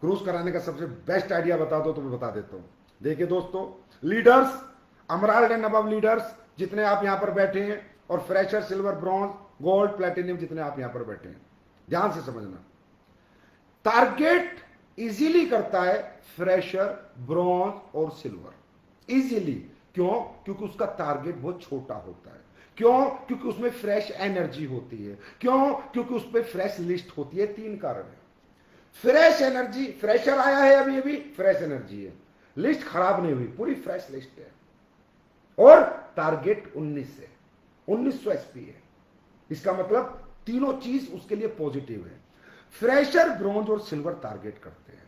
क्रूज कराने का सबसे बेस्ट आइडिया बता दो, तो मैं बता देता हूं। देखिए दोस्तों, leaders, emerald and above leaders जितने आप यहां पर बैठे हैं, और fresher, silver, bronze, gold, platinum जितने आप यहां पर बैठे हैं, ध्यान से समझना। टारगेट इजीली करता है फ्रेशर, ब्रॉन्ज और सिल्वर। इजीली क्यों? क्योंकि उसका टारगेट बहुत छोटा होता है। क्यों? क्योंकि उसमें फ्रेश एनर्जी होती है। क्यों? क्योंकि उस पर फ्रेश लिस्ट होती है। 3 कारण है। फ्रेश एनर्जी, फ्रेशर आया है अभी अभी, फ्रेश एनर्जी है, लिस्ट खराब नहीं हुई, पूरी फ्रेश लिस्ट है, और टारगेट 19 है, 1900 एसपी है। इसका मतलब तीनों चीज उसके लिए पॉजिटिव है। फ्रेशर, ब्रॉन्ज और सिल्वर टारगेट करते हैं।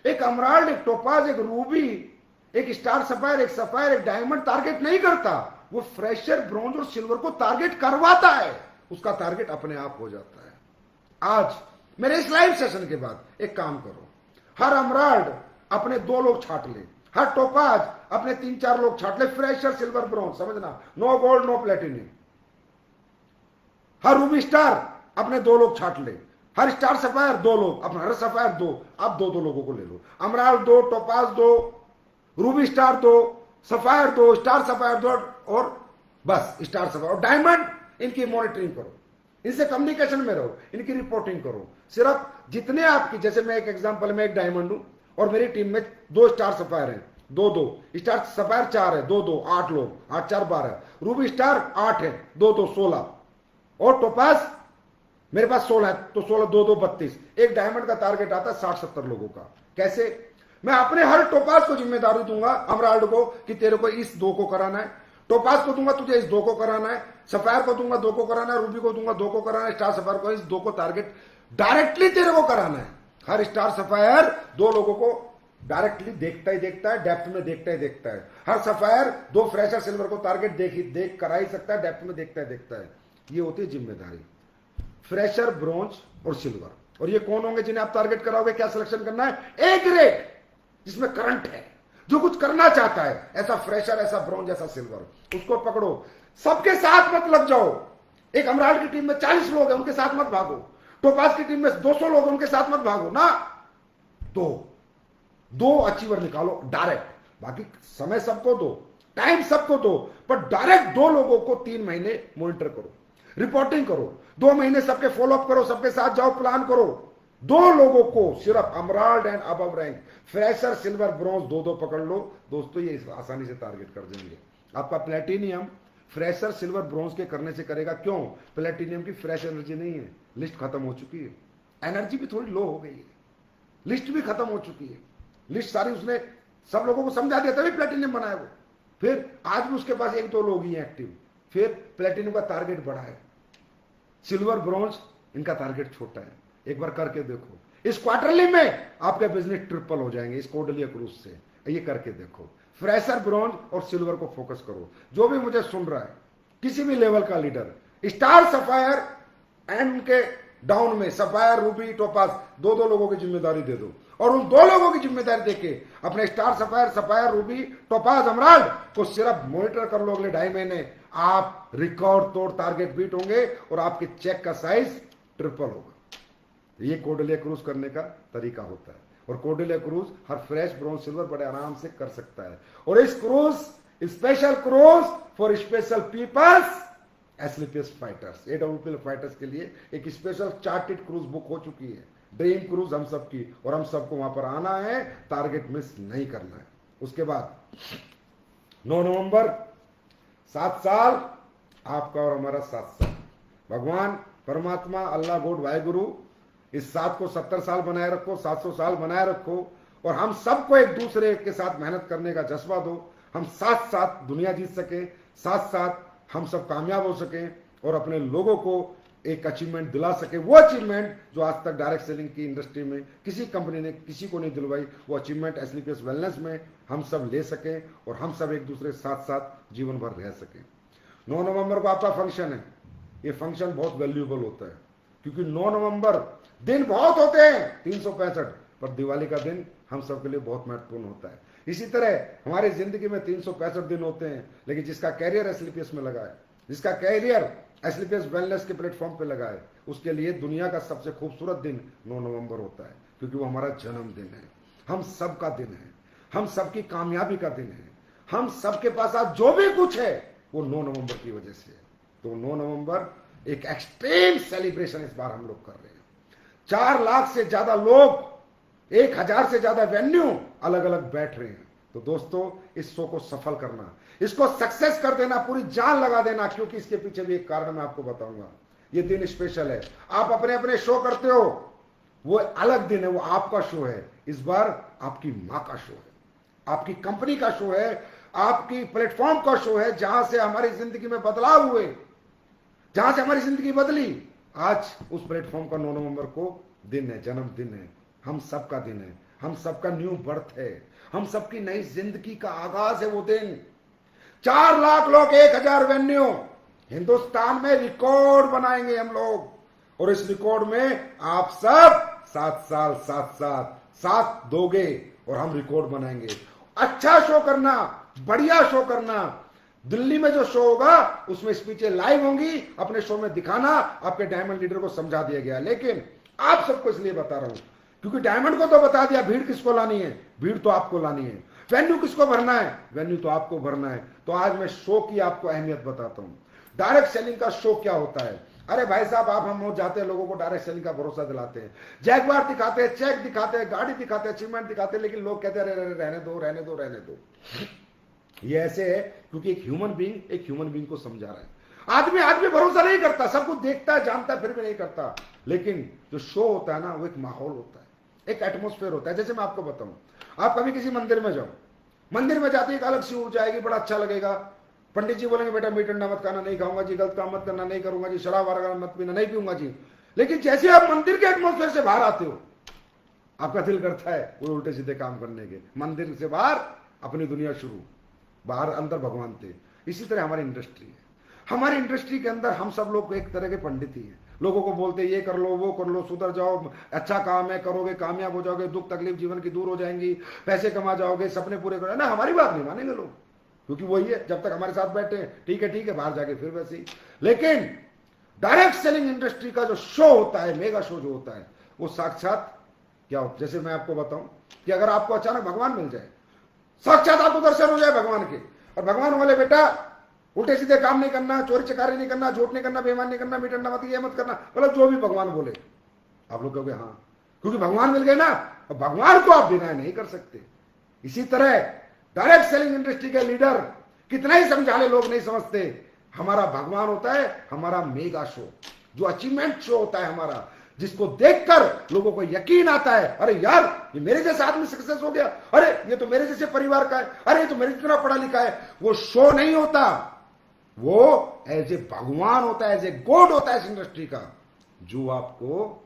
एक एमराल्ड, एक टोपाज, एक रूबी, एक स्टार सफायर, एक सफायर, एक डायमंड टारगेट नहीं करता, वो फ्रेशर, ब्रॉन्ज और सिल्वर को टारगेट करवाता है। उसका टारगेट अपने आप हो जाता है। आज मेरे इस लाइव सेशन के बाद एक काम करो, हर एमराल्ड अपने 2 लोग छाट ले, हर टोपाज अपने 3-4 लोग छाट ले, फ्रेशर, सिल्वर, ब्रॉन्ज, समझना, नो गोल्ड नो प्लेटिनियम। हर रूबी स्टार अपने 2 लोग छाट ले, हर स्टार सफायर 2 लोग, अपना हर सफायर 2, आप 2-2 लोगों को ले लो। अमराल 2, topaz 2, Ruby star 2, sapphire 2, star sapphire 2, और बस स्टार सफायर और डायमंड, इनकी मॉनिटरिंग करो, इनसे कम्युनिकेशन में रहो, इनकी रिपोर्टिंग करो। सिर्फ जितने आपकी, जैसे मैं एक एग्जांपल में एक डायमंड हूं और मेरी टीम में 2 स्टार सफायर हैं, 2-2, स्टार सफायर 4 है, 2-2, 8 लोग, 8-4 12, रूबी स्टार 8 है, 2-2 16, और टोपाज मेरे पास 16 है, तो 16 2-2 32। एक डायमंड का टारगेट आता है 60-70 लोगों का। कैसे? मैं अपने हर टोपाज को जिम्मेदारी दूंगा, अमराल्ड को, कि तेरे को इस 2 को कराना है, टोपाज को दूंगा तुझे इस 2 को कराना है, सफायर को दूंगा 2 को कराना है, रूबी को दूंगा 2 को कराना है, स्टार सफायर को इस 2 को टारगेट डायरेक्टली तेरे को कराना है। हर स्टार सफायर 2 लोगों को डायरेक्टली देखता ही देखता है, डेप्थ में देखता ही देखता है। हर सफायर 2 फ्रेशर, सिल्वर को टारगेट देख करा ही सकता है, डेप्थ में देखता ही देखता है। ये होती है जिम्मेदारी, फ्रेशर, ब्रॉन्ज और सिल्वर। और ये कौन होंगे जिन्हें आप टारगेट कराओगे? क्या सिलेक्शन करना है? ए ग्रेड, जिसमें करंट है, जो कुछ करना चाहता है, ऐसा फ्रेशर, ऐसा ब्रॉन्ज, ऐसा सिल्वर, उसको पकड़ो। सबके साथ मत लग जाओ। एक अमराल्ड की टीम में 40 लोग हैं, उनके साथ मत भागो। टोपाज की टीम में 200 लोग हैं, उनके साथ मत भागो ना। दो अचीवर निकालो डायरेक्ट। बाकी समय सबको दो, टाइम सबको दो, पर डायरेक्ट 2 लोगों को 3 महीने मॉनिटर करो, रिपोर्टिंग करो, 2 महीने सबके फॉलोअप करो, सबके साथ जाओ, प्लान करो। 2 लोगों को सिर्फ emerald and above rank, fresher, silver, bronze 2-2 पकड़ लो दोस्तों, ये आसानी से टारगेट कर देंगे। आपका प्लेटिनियम फ्रेशर, सिल्वर, ब्रॉन्ज के करने से करेगा। क्यों? प्लेटिनियम की फ्रेश एनर्जी नहीं है, लिस्ट खत्म हो चुकी है, एनर्जी भी थोड़ी लो हो गई है, लिस्ट भी खत्म हो चुकी है, लिस्ट सारी उसने सब लोगों को समझा दिया तभी प्लेटिनियम बनाया वो। फिर आज भी उसके पास 1-2 लोग ही हैं एक्टिव। फिर प्लेटिनियम का टारगेट बड़ा है, सिल्वर, ब्रॉन्ज इनका टारगेट छोटा है। एक बार करके देखो, इस क्वार्टरली में आपके बिजनेस ट्रिपल हो जाएंगे, इस क्वार्टरली क्रूज से। ये करके देखो, फ्रेशर, ब्रॉन्ज और सिल्वर को फोकस करो। जो भी मुझे सुन रहा है, किसी भी लेवल का लीडर, स्टार, सफायर एंड उनके डाउन में सफायर, रूबी, टोपाज, 2-2 लोगों की जिम्मेदारी दे दो, और उन 2 लोगों की जिम्मेदारी देके अपने स्टार, सफायर, रूबी, टोपाज, अमराल्ड को सिर्फ मॉनिटर कर लो अगले 2.5 महीने। आप रिकॉर्ड तोड़ टारगेट बीट होंगे और आपके चेक का साइज ट्रिपल होगा। ये कोर्डेलिया क्रूज करने का तरीका होता है, और कोर्डेलिया क्रूज हर फ्रेश, ब्रॉन्ज, सिल्वर बड़े आराम से कर सकता है। और इस cruise, special cruise for special peoples, SLPS fighters, AWPL fighters के लिए एक स्पेशल चार्टेड क्रूज बुक हो चुकी है, ड्रीम क्रूज हम सब की, और हम सबको वहां पर आना है, टारगेट मिस नहीं करना है। उसके बाद 9 नवंबर 7 साल आपका और हमारा 7 साल, भगवान परमात्मा, अल्लाह, गॉड, वाहेगुरु इस 7 को 70 साल बनाए रखो, 700 साल बनाए रखो, और हम सबको एक दूसरे के साथ मेहनत करने का जज्बा दो। हम साथ साथ दुनिया जीत सके, साथ साथ हम सब कामयाब हो सके, और अपने लोगों को एक अचीवमेंट दिला सके, वो अचीवमेंट जो आज तक डायरेक्ट सेलिंग की इंडस्ट्री में किसी कंपनी ने किसी को नहीं दिलवाई, वो अचीवमेंट एसलीपीएस वेलनेस में हम सब ले सके, और हम सब एक दूसरे के साथ साथ जीवन भर रह सके। 9 नवंबर को आपका फंक्शन है। ये फंक्शन बहुत वैल्यूएबल होता है, क्योंकि 9 नवंबर दिन बहुत होते हैं 365, पर दिवाली का दिन हम सबके लिए बहुत महत्वपूर्ण होता है। इसी तरह हमारी जिंदगी में 365 दिन होते हैं, लेकिन जिसका कैरियर एसलीपीएस में लगा है, जिसका कैरियर एसलीपीएस वेलनेस के प्लेटफॉर्म पे लगा है, उसके लिए दुनिया का सबसे खूबसूरत दिन 9 नवंबर होता है, क्योंकि वो हमारा जन्मदिन है, हम सबका दिन है, हम सबकी कामयाबी का दिन है, हम सबके पास आज जो भी कुछ है वो 9 नवंबर की वजह से है। तो 9 नवंबर एक एक्सट्रीम सेलिब्रेशन इस बार हम लोग कर रहे हैं। 4 लाख से ज्यादा लोग, 1000 से ज्यादा वेन्यू अलग अलग बैठ रहे हैं। तो दोस्तों, इस शो को सफल करना, इसको सक्सेस कर देना, पूरी जान लगा देना, क्योंकि इसके पीछे भी एक कारण मैं आपको बताऊंगा। ये दिन स्पेशल है। आप अपने अपने शो करते हो, वो अलग दिन है, वो आपका शो है। इस बार आपकी मां का शो है, आपकी कंपनी का शो है, आपकी प्लेटफॉर्म का शो है, जहां से हमारी जिंदगी में बदलाव हुए, जहां से हमारी जिंदगी बदली। आज उस प्लेटफॉर्म का 9 नवंबर को दिन है, जन्मदिन है, हम सबका दिन है, हम सबका न्यू बर्थ है, हम सबकी नई जिंदगी का आगाज है वो दिन। 4 लाख लोग, 1000 वेन्यू, हिंदुस्तान में रिकॉर्ड बनाएंगे हम लोग। और इस रिकॉर्ड में आप सब 7 साल 7 साथ दोगे और हम रिकॉर्ड बनाएंगे। अच्छा शो करना, बढ़िया शो करना। दिल्ली में जो शो होगा उसमें स्पीचें लाइव होंगी, अपने शो में दिखाना। आपके डायमंड लीडर को समझा दिया गया, लेकिन आप सबको इसलिए बता रहा हूं क्योंकि डायमंड को तो बता दिया, भीड़ किसको लानी है, भीड़ तो आपको लानी है। वेन्यू किसको भरना है, वेन्यू तो आपको भरना है। तो आज मैं शो की आपको अहमियत बताता हूं। डायरेक्ट सेलिंग का शो क्या होता है? अरे भाई साहब, आप हम जाते हैं, लोगों को डायरेक्ट सेलिंग का भरोसा दिलाते हैं, जैगवार दिखाते हैं, चेक दिखाते हैं, गाड़ी दिखाते हैं, अचीवमेंट दिखाते हैं, लेकिन लोग कहते हैं रहने दो रहने दो रहने दो। ये ऐसे है क्योंकि एक ह्यूमन बीइंग को समझा रहा है। आदमी भरोसा नहीं करता, सब कुछ देखता है, जानता है, फिर भी नहीं करता। लेकिन जो शो होता है ना, वो एक माहौल होता है, एक एटमोस्फेयर होता है। जैसे मैं आपको बताऊं, आप कभी किसी मंदिर में जाओ, मंदिर में जाते ही एक अलग सी ऊर्जा आएगी, बड़ा अच्छा लगेगा। पंडित जी बोलेंगे बेटा मीट अंडा मत खाना, नहीं खाऊंगा जी, गलत काम मत करना, नहीं करूंगा जी, शराब वगैरह मत पीना, नहीं पीऊंगा जी। लेकिन जैसे आप मंदिर के एटमोस्फेयर से बाहर आते हो, आपका दिल करता है वो उल्टे सीधे काम करने के। मंदिर से बाहर अपनी दुनिया शुरू, बाहर अंदर भगवान थे। इसी तरह हमारी इंडस्ट्री है। हमारी इंडस्ट्री के अंदर हम सब लोग एक तरह के पंडित ही हैं। लोगों को बोलते ये कर लो, वो कर लो, सुधर जाओ, अच्छा काम है, करोगे कामयाब हो जाओगे, दुख तकलीफ जीवन की दूर हो जाएंगी, पैसे कमा जाओगे, सपने पूरे करोगे ना। हमारी बात नहीं मानेंगे लोग, क्योंकि वही है, जब तक हमारे साथ बैठे हैं ठीक है, बाहर जाके फिर वैसे ही। लेकिन डायरेक्ट सेलिंग इंडस्ट्री का जो शो होता है, मेगा शो जो होता है, वो साक्षात क्या होता है? जैसे मैं आपको बताऊं कि अगर आपको अचानक भगवान मिल जाए, साक्षात आपको दर्शन हो जाए भगवान के, और भगवान बोले बेटा उल्टे सीधे काम नहीं करना, चोरी चकारी नहीं करना, झूठ नहीं करना, बेईमान नहीं करना, मीट अंडा मत, ये मत करना, मतलब जो भी भगवान बोले, आप लोग कहोगे हाँ, क्योंकि भगवान मिल गए ना, और भगवान को आप डिनाई नहीं कर सकते। इसी तरह डायरेक्ट सेलिंग इंडस्ट्री के लीडर कितना ही समझा ले, लोग नहीं समझते। हमारा भगवान होता है हमारा मेगा शो, जो अचीवमेंट शो होता है हमारा, जिसको देखकर लोगों को यकीन आता है, अरे यार ये मेरे जैसा आदमी सक्सेस हो गया, अरे ये तो मेरे जैसे परिवार का है, अरे ये तो मेरे जितना पढ़ा लिखा है। वो शो नहीं होता, वो एज ए भगवान होता है, एज ए गॉड होता है इस इंडस्ट्री का, जो आपको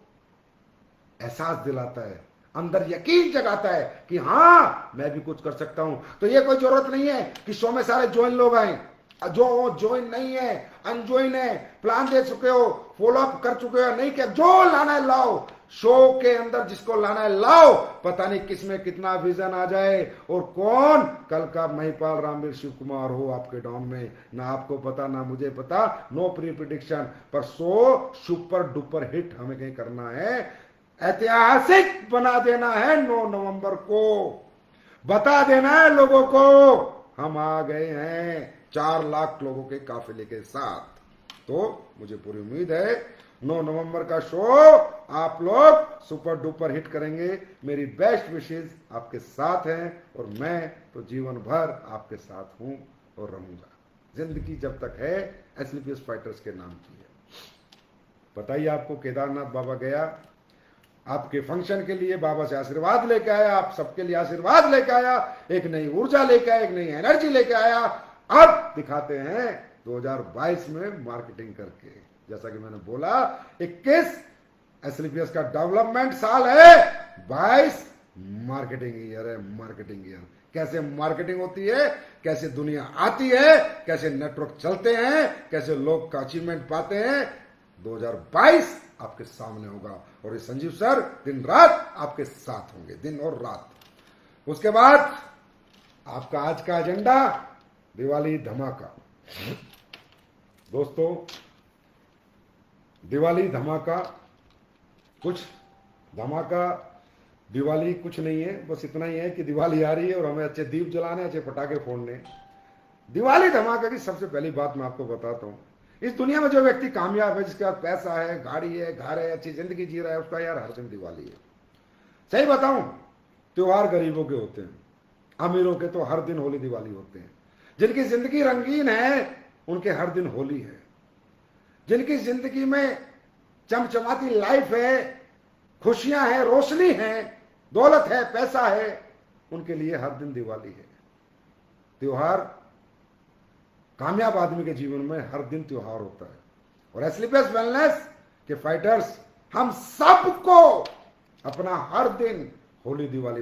एहसास दिलाता है, अंदर यकीन जगाता है कि हाँ मैं भी कुछ कर सकता हूं। तो ये कोई जरूरत नहीं है कि शो में सारे ज्वाइन लोग आए, जो ज्वाइन नहीं है, अनज्वाइन है, प्लान दे चुके हो, फॉलो अप कर चुके हो, नहीं किया, जो लाना है लाओ। शो के अंदर जिसको लाना है लाओ, पता नहीं किसमें कितना विजन आ जाए, और कौन कल का महिपाल रामवीर शिव कुमार हो आपके डाउन में, ना आपको पता ना मुझे पता, नो प्री प्रिडिक्शन। पर शो सुपर डुपर हिट हमें कहीं करना है, ऐतिहासिक बना देना है। 9 नवंबर को बता देना है लोगों को हम आ गए हैं 4 लाख लोगों के काफिले के साथ। तो मुझे पूरी उम्मीद है 9 नवंबर का शो आप लोग सुपर डुपर हिट करेंगे। मेरी बेस्ट विशेष आपके साथ हैं, और मैं तो जीवन भर आपके साथ हूं और रहूंगा। जिंदगी जब तक है एसलीपीएस फाइटर्स के नाम की है। बताइए, आपको केदारनाथ बाबा गया, आपके फंक्शन के लिए बाबा से आशीर्वाद लेके आया, आप सबके लिए आशीर्वाद लेके आया, एक नई ऊर्जा लेके आया, एक नई एनर्जी लेके आया। अब दिखाते हैं 2022 में मार्केटिंग करके। जैसा कि मैंने बोला, 21 एसलीपीएस का डेवलपमेंट साल है, 22 मार्केटिंग ईयर है। मार्केटिंग ईयर, कैसे मार्केटिंग होती है, कैसे दुनिया आती है, कैसे नेटवर्क चलते हैं, कैसे लोग का अचीवमेंट पाते हैं। 2022 आपके सामने होगा। और ये संजीव सर दिन रात आपके साथ होंगे, दिन और रात। उसके बाद आपका आज का एजेंडा दिवाली धमाका। दोस्तों, दिवाली धमाका कुछ धमाका दिवाली कुछ नहीं है, बस इतना ही है कि दिवाली आ रही है और हमें अच्छे दीप जलाने, अच्छे पटाखे फोड़ने। दिवाली धमाका की सबसे पहली बात मैं आपको बताता हूं, इस दुनिया में जो व्यक्ति कामयाब है, जिसके पास पैसा है, गाड़ी है, घर है, अच्छी जिंदगी जी रहा है, उसका यार हर दिन दिवाली है। सही बताऊं, त्योहार गरीबों के होते हैं, अमीरों के तो हर दिन होली दिवाली होते हैं। जिनकी जिंदगी रंगीन है उनके हर दिन होली है। जिनकी जिंदगी में चमचमाती लाइफ है, खुशियां हैं, रोशनी है, दौलत है, पैसा है, उनके लिए हर दिन दिवाली है। त्योहार कामयाब आदमी के जीवन में हर दिन त्योहार होता है। और एस्क्लेपियस वेलनेस के फाइटर्स हम सबको अपना हर दिन होली दिवाली